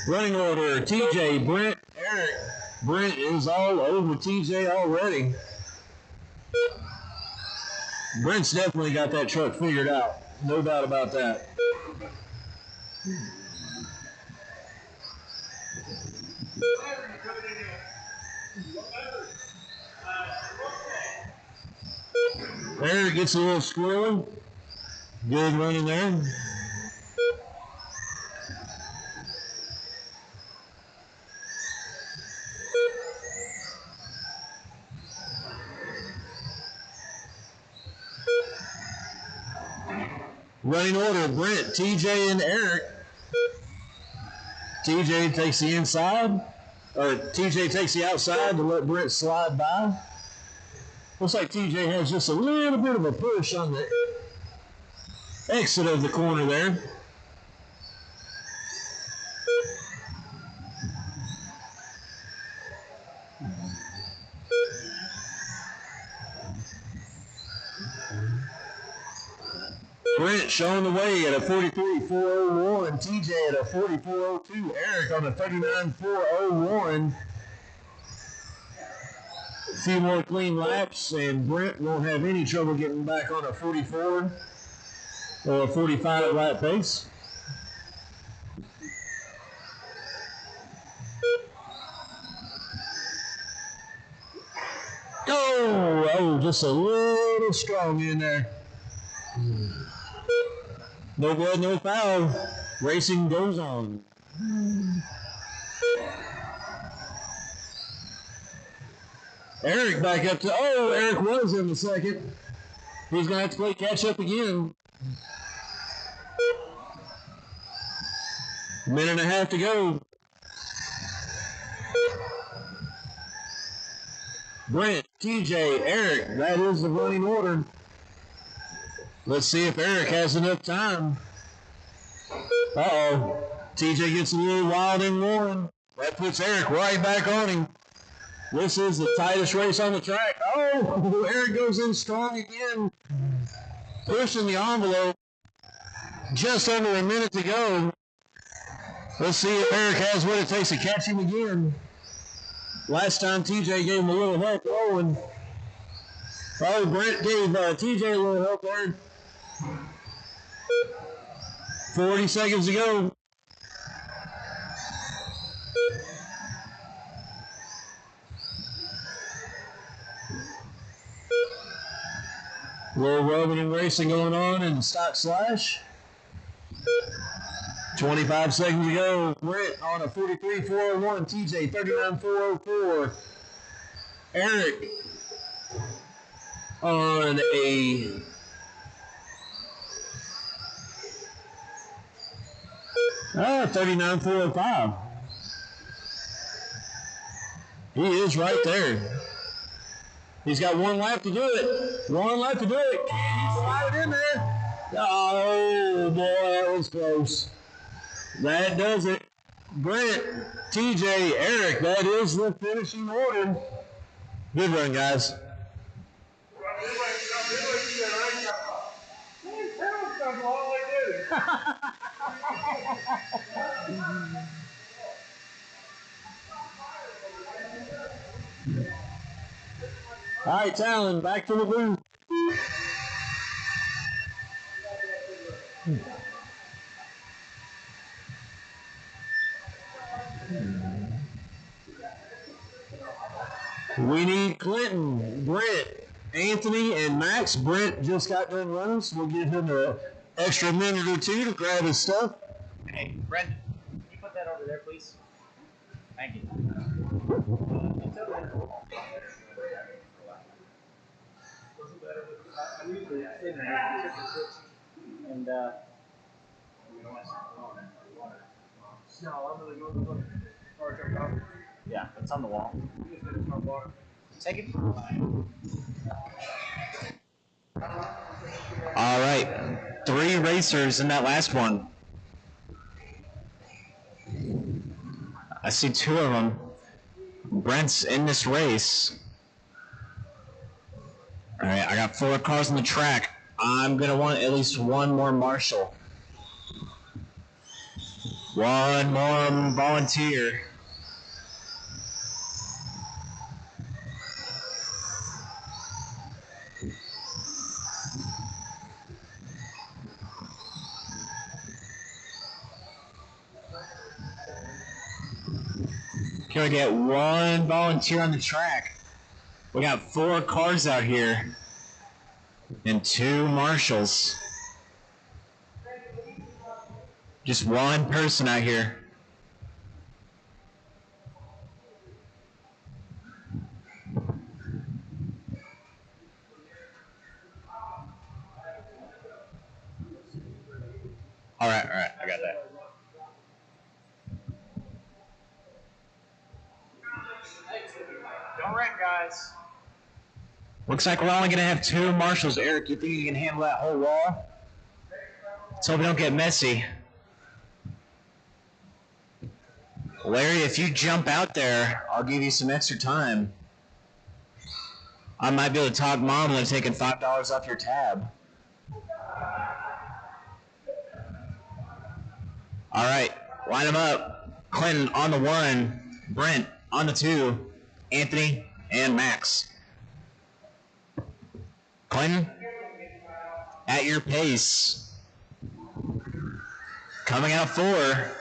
Running order, TJ, Brent, Eric. Brent is all over TJ already. Brent's definitely got that truck figured out. No doubt about that. Eric gets a little squirrely. Good running there. Running order, Brent, TJ, and Eric. TJ takes the inside, or TJ takes the outside to let Brent slide by. Looks like TJ has just a little bit of a push on the exit of the corner there. Brent showing the way at a 43.401. TJ at a 44.02. Eric on a 39.401. A few more clean laps, and Brent won't have any trouble getting back on a 44 or a 45 lap pace. Oh, just a little strong in there. No blood, no foul. Racing goes on. Eric back up to, Eric was in the second. He's going to have to play catch up again. A minute and a half to go. Brent, TJ, Eric, that is the running order. Let's see if Eric has enough time. Uh-oh. TJ gets a little wild in one. That puts Eric right back on him. This is the tightest race on the track. Oh, Eric goes in strong again. Pushing the envelope. Just under a minute to go. Let's see if Eric has what it takes to catch him again. Last time TJ gave him a little help rolling. Oh, Brent gave TJ a little help there. 40 seconds to go. A little rubbing and racing going on in the stock slash. 25 seconds to go. Brent on a 43.401. TJ 39.404. Eric on a 39.405. He is right there. He's got one lap to do it. One lap to do it. Can he slide it in there? Oh, boy, that was close. That does it. Brent, TJ, Eric, that is the finishing order. Good run, guys. All right, Talon, back to the booth. We need Clinton, Brent, Anthony, and Max. Brent just got done running, so we'll give him an extra minute or two to grab his stuff. Hey, Brent, can you put that over there, please? Thank you. And No, I'm gonna go look. yeah, it's on the wall. Take it. All right, 3 racers in that last one. I see 2 of them. Brent's in this race. All right, I got 4 cars on the track. I'm gonna want at least 1 more marshal. 1 more volunteer. Can we get 1 volunteer on the track? We got 4 cars out here and 2 marshals. Just 1 person out here. All right, I got that. Don't wreck, guys. Looks like we're only gonna have 2 marshals. Eric, you think you can handle that whole wall? Let's hope we don't get messy. Larry, if you jump out there, I'll give you some extra time. I might be able to talk Mom into taking $5 off your tab. All right, line them up. Clinton on the 1, Brent on the 2, Anthony and Max. Clinton, at your pace. Coming out 4.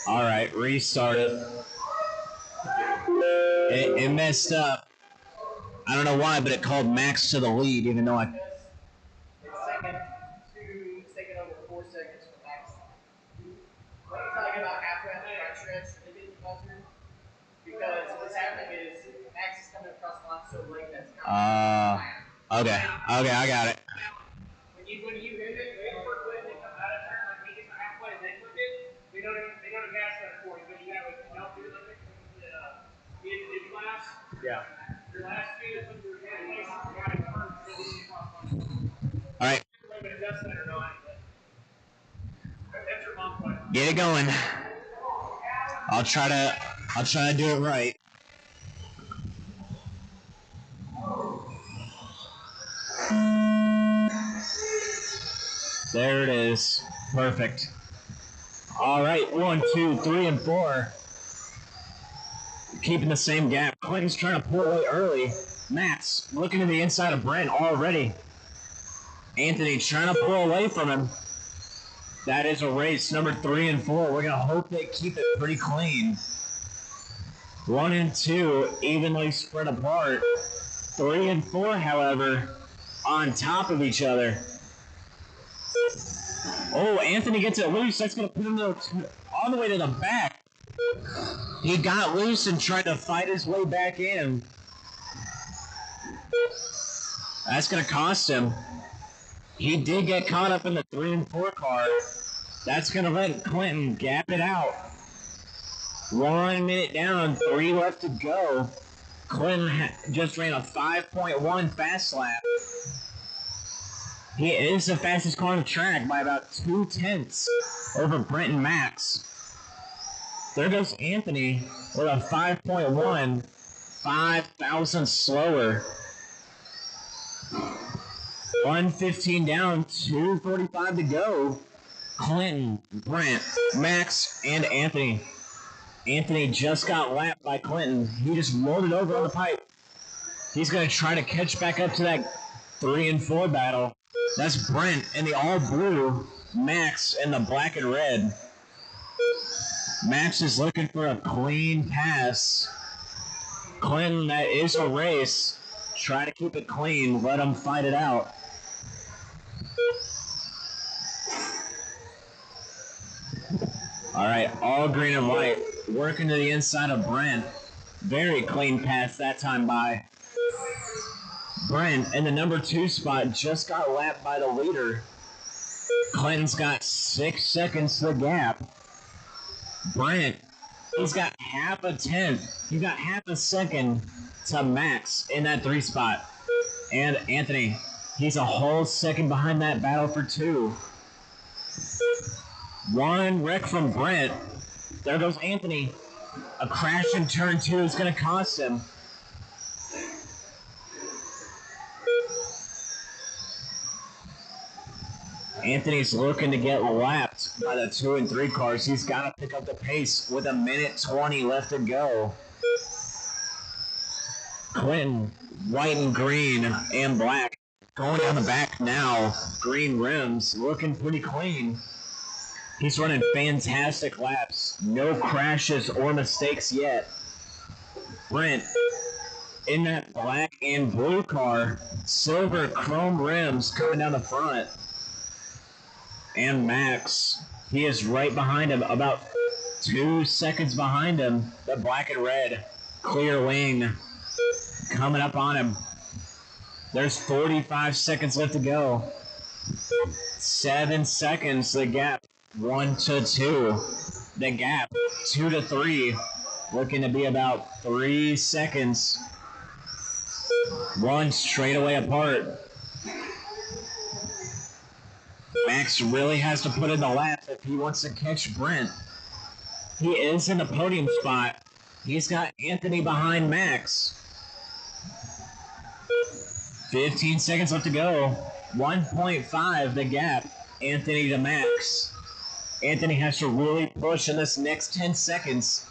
All right, restart it. It messed up. I don't know why, but it called Max to the lead, even though It's taken over 4 seconds for Max. When you're talking about halfway on the front stretch, they didn't buzzer because what's happening is Max is coming across the line so late that's okay, I got it. when you hit it, they work with it, come out of turn like we get to halfway and they flip it, they go to gas that for you, but you gotta help do it like in class. Yeah. Your last two is when you're in place, you gotta turn so we can cross line. All right, But it does that or not, but that's your mom point. get it going. I'll try to do it right. There it is. Perfect. All right, 1, 2, 3, and 4. Keeping the same gap. Clinton's trying to pull away early. Max looking to the inside of Brent already. Anthony trying to pull away from him. That is a race. Number 3 and 4. We're going to hope they keep it pretty clean. 1 and 2 evenly spread apart. 3 and 4, however, on top of each other. Oh, Anthony gets it loose. That's going to put him all the way to the back. He got loose and tried to fight his way back in. That's going to cost him. He did get caught up in the 3 and 4 car. That's going to let Clinton gap it out. 1 minute down, 3 left to go. Clinton just ran a 5.1 fast lap. He is the fastest car on the track by about 2/10 over Brent and Max. There goes Anthony with a 5.1, 5,000 slower. 1:15 down, 2:45 to go. Clinton, Brent, Max, and Anthony. Anthony just got lapped by Clinton. He just rolled it over on the pipe. He's going to try to catch back up to that 3 and 4 battle. That's Brent in the all blue, Max in the black and red. Max is looking for a clean pass. Clinton, that is a race. Try to keep it clean. Let him fight it out. All right, all green and white. Working to the inside of Brent. Very clean pass that time by Brent in the number 2 spot. Just got lapped by the leader. Clinton's got 6 seconds to the gap. Brent, he's got half a tenth. He's got half a second to Max in that 3 spot. And Anthony, he's a whole second behind that battle for 2. One wreck from Brent. There goes Anthony. A crash in turn 2 is going to cost him. Anthony's looking to get lapped by the 2 and 3 cars. He's got to pick up the pace with 1:20 left to go. Clinton, white and green and black. Going down the back now. Green rims, looking pretty clean. He's running fantastic laps. No crashes or mistakes yet. Brent, in that black and blue car, silver chrome rims coming down the front. And Max, he is right behind him, about 2 seconds behind him. The black and red clear wing coming up on him. There's 45 seconds left to go. 7 seconds, the gap 1 to 2. The gap 2 to 3, looking to be about 3 seconds. One straightaway apart. Max really has to put in the lap if he wants to catch Brent. He is in the podium spot. He's got Anthony behind Max. 15 seconds left to go. 1.5 the gap. Anthony to Max. Anthony has to really push in this next 10 seconds.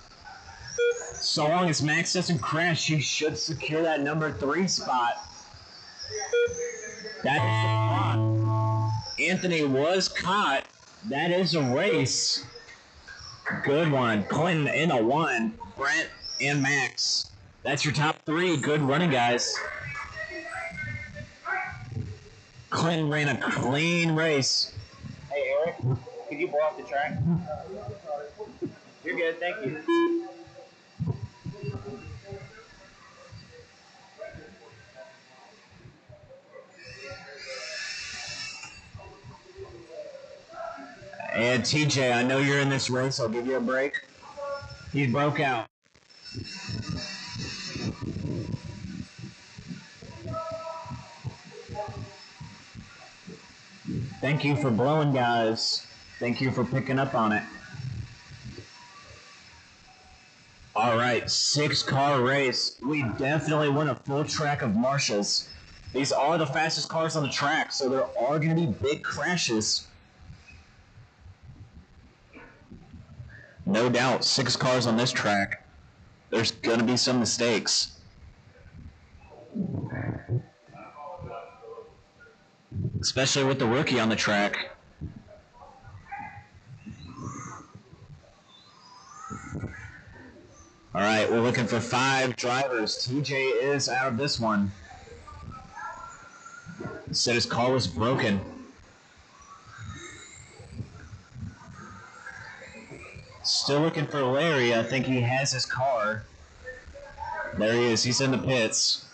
So long as Max doesn't crash, he should secure that number 3 spot. That is the clock. Anthony was caught. That is a race. Good one. Clinton in a 1. Brent and Max. That's your top 3. Good running, guys. Clinton ran a clean race. Hey, Eric, could you blow off the track? You're good, thank you. And TJ, I know you're in this race. I'll give you a break. He broke out. Thank you for blowing, guys. Thank you for picking up on it. All right, 6-car race. We definitely won a full track of Marshalls. These are the fastest cars on the track, so there are going to be big crashes. No doubt, 6 cars on this track. There's going to be some mistakes. Especially with the rookie on the track. All right, we're looking for 5 drivers. TJ is out of this one. Said his car was broken. Still looking for Larry. I think he has his car. There he is. He's in the pits.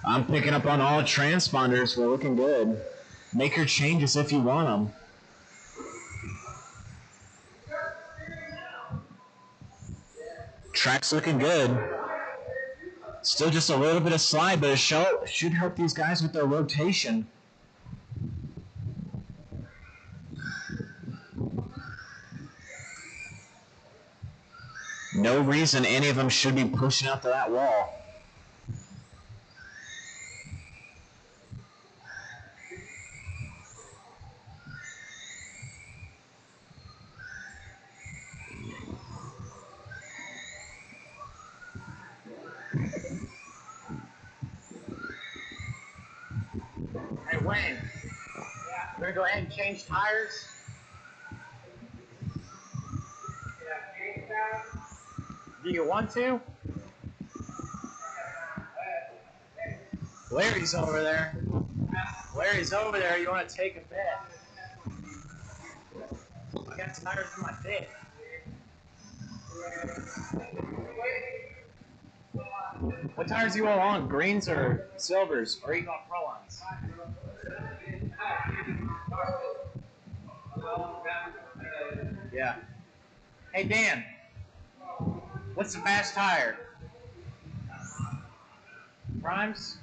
I'm picking up on all transponders. We're looking good. Make your changes if you want them. Track's looking good. Still just a little bit of slide, but it should help these guys with their rotation. No reason any of them should be pushing out to that wall. go ahead and change tires? Do you want to? Larry's over there. Larry's over there. You want to take a bet? I got tires in my pit. What tires do you all want? Greens or silvers? Or are you going pro lines? Yeah. Hey Dan, what's the fast tire? Primes?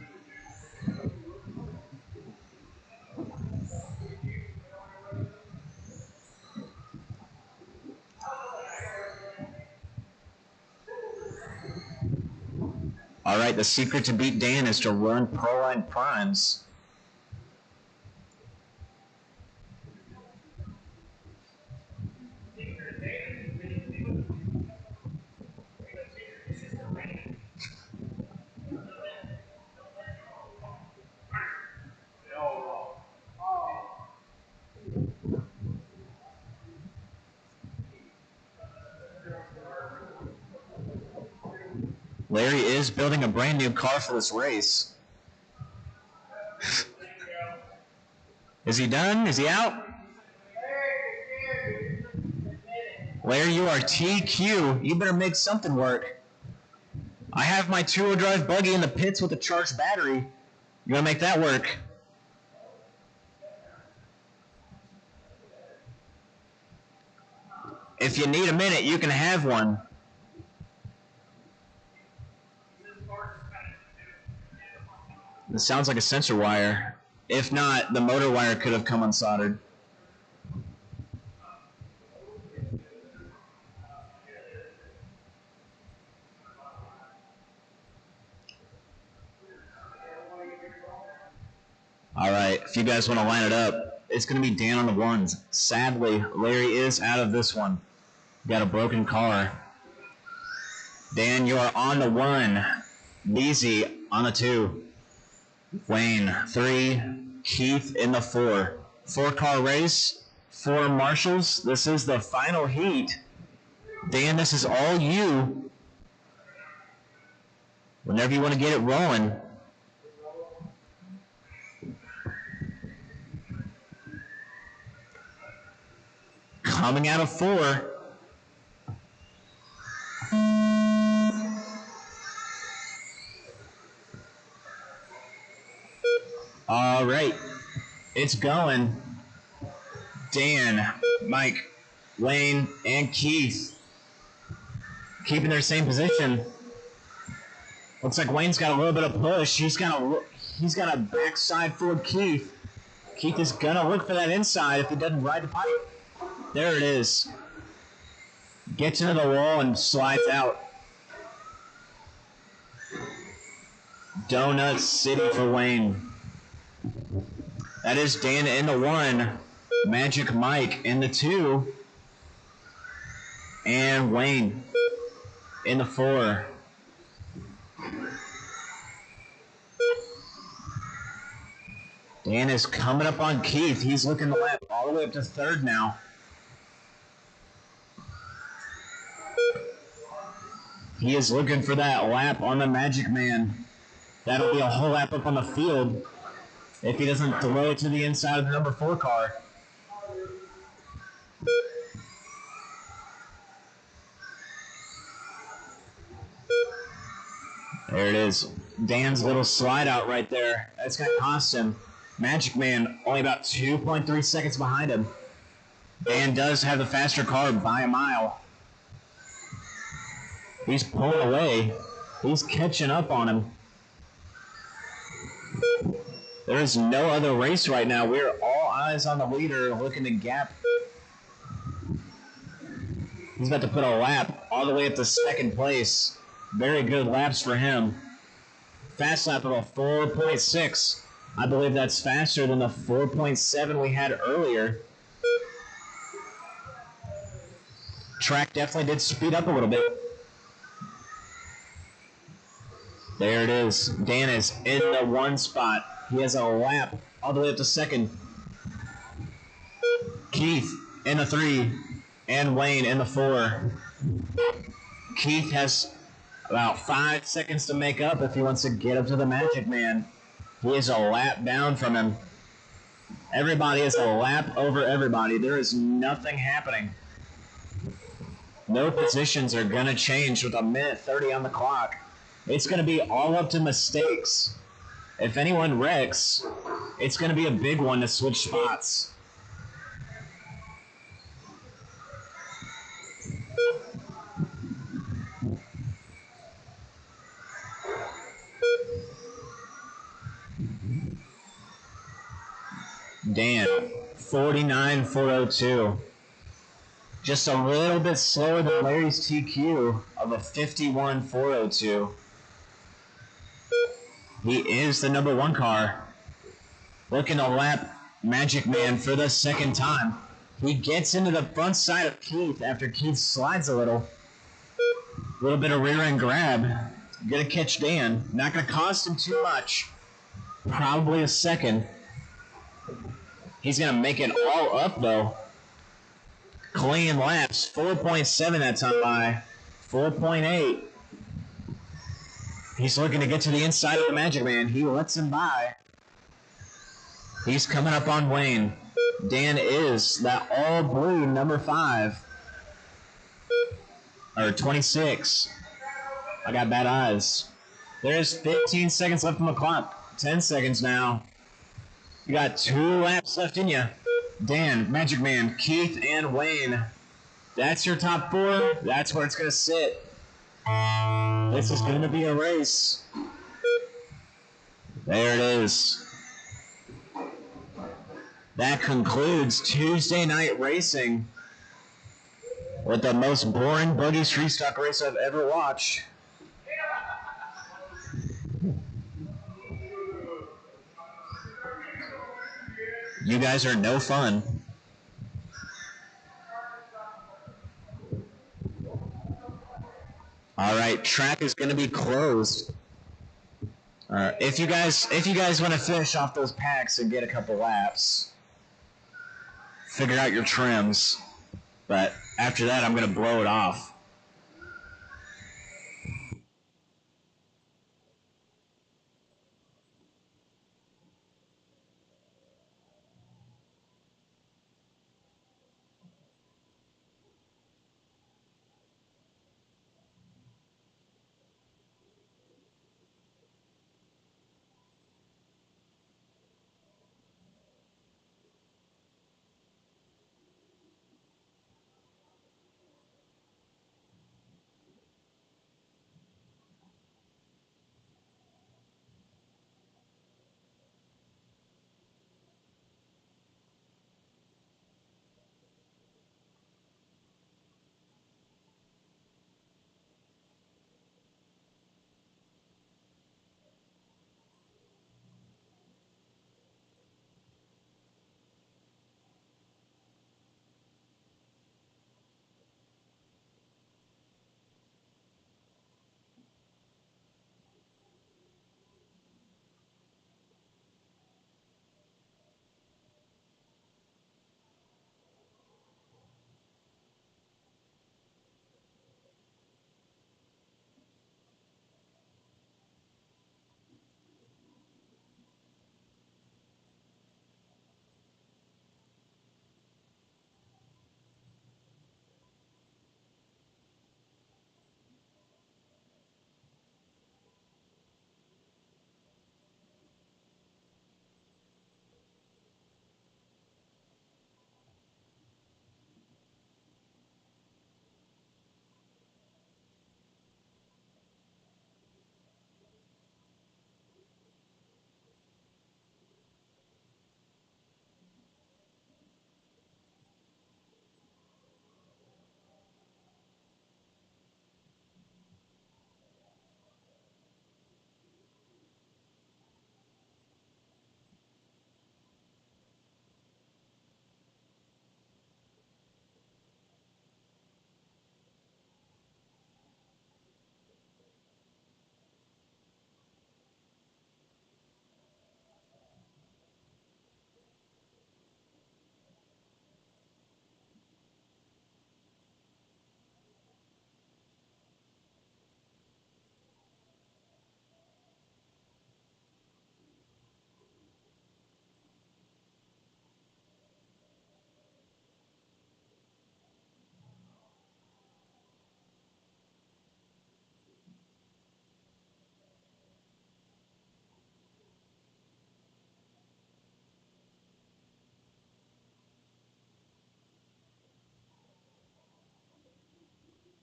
All right, the secret to beat Dan is to run Proline Primes. Larry is building a brand new car for this race. Is he done? Is he out? Larry, you are TQ. You better make something work. I have my two-wheel drive buggy in the pits with a charged battery. You want to make that work? If you need a minute, you can have one. It sounds like a sensor wire. If not, the motor wire could have come unsoldered. All right, if you guys want to line it up, it's going to be Dan on the ones. Sadly, Larry is out of this one. Got a broken car. Dan, you are on the 1. Beezy on the 2. Wayne, 3. Keith in the 4. 4-car race. 4 marshals. This is the final heat. Dan, this is all you. Whenever you want to get it rolling. Coming out of 4. All right, it's going. Dan, Mike, Wayne, and Keith keeping their same position. Looks like Wayne's got a little bit of push. He's got a backside forward Keith. Keith is gonna look for that inside if he doesn't ride the pipe. There it is. Gets into the wall and slides out. Donut City for Wayne. That is Dan in the 1, Magic Mike in the 2, and Wayne in the 4. Dan is coming up on Keith. He's looking the lap all the way up to 3rd now. He is looking for that lap on the Magic Man. That'll be a whole lap up on the field if he doesn't throw it to the inside of the number 4 car. There it is. Dan's little slide out right there. That's going to cost him. Magic Man only about 2.3 seconds behind him. Dan does have the faster car by a mile. He's pulling away. He's catching up on him. There is no other race right now. We're all eyes on the leader looking to gap. He's about to put a lap all the way up to 2nd place. Very good laps for him. Fast lap of a 4.6. I believe that's faster than the 4.7 we had earlier. Track definitely did speed up a little bit. There it is. Dan is in the 1 spot. He has a lap all the way up to 2nd. Keith in the 3 and Wayne in the 4. Keith has about 5 seconds to make up if he wants to get up to the Magic Man. He is a lap down from him. Everybody is a lap over everybody. There is nothing happening. No positions are going to change with 1:30 on the clock. It's going to be all up to mistakes. If anyone wrecks, it's going to be a big one to switch spots. Dan, 49.402. Just a little bit slower than Larry's TQ of a 51.402. He is the number 1 car. Looking to lap Magic Man for the second time. He gets into the front side of Keith after Keith slides a little. A little bit of rear end grab. Gonna catch Dan. Not gonna cost him too much. Probably a second. He's gonna make it all up though. Clean laps. 4.7 that time by. 4.8. He's looking to get to the inside of the Magic Man. He lets him by. He's coming up on Wayne. Dan is that all blue number 5. Or 26. I got bad eyes. There's 15 seconds left on the clock. 10 seconds now. You got 2 laps left in you. Dan, Magic Man, Keith, and Wayne. That's your top 4. That's where it's going to sit. This is going to be a race. There it is. That concludes Tuesday night racing with the most boring buggy street stock race I've ever watched. You guys are no fun. All right, track is going to be closed. If you guys want to finish off those packs and get a couple laps, figure out your trims. But after that, I'm going to blow it off.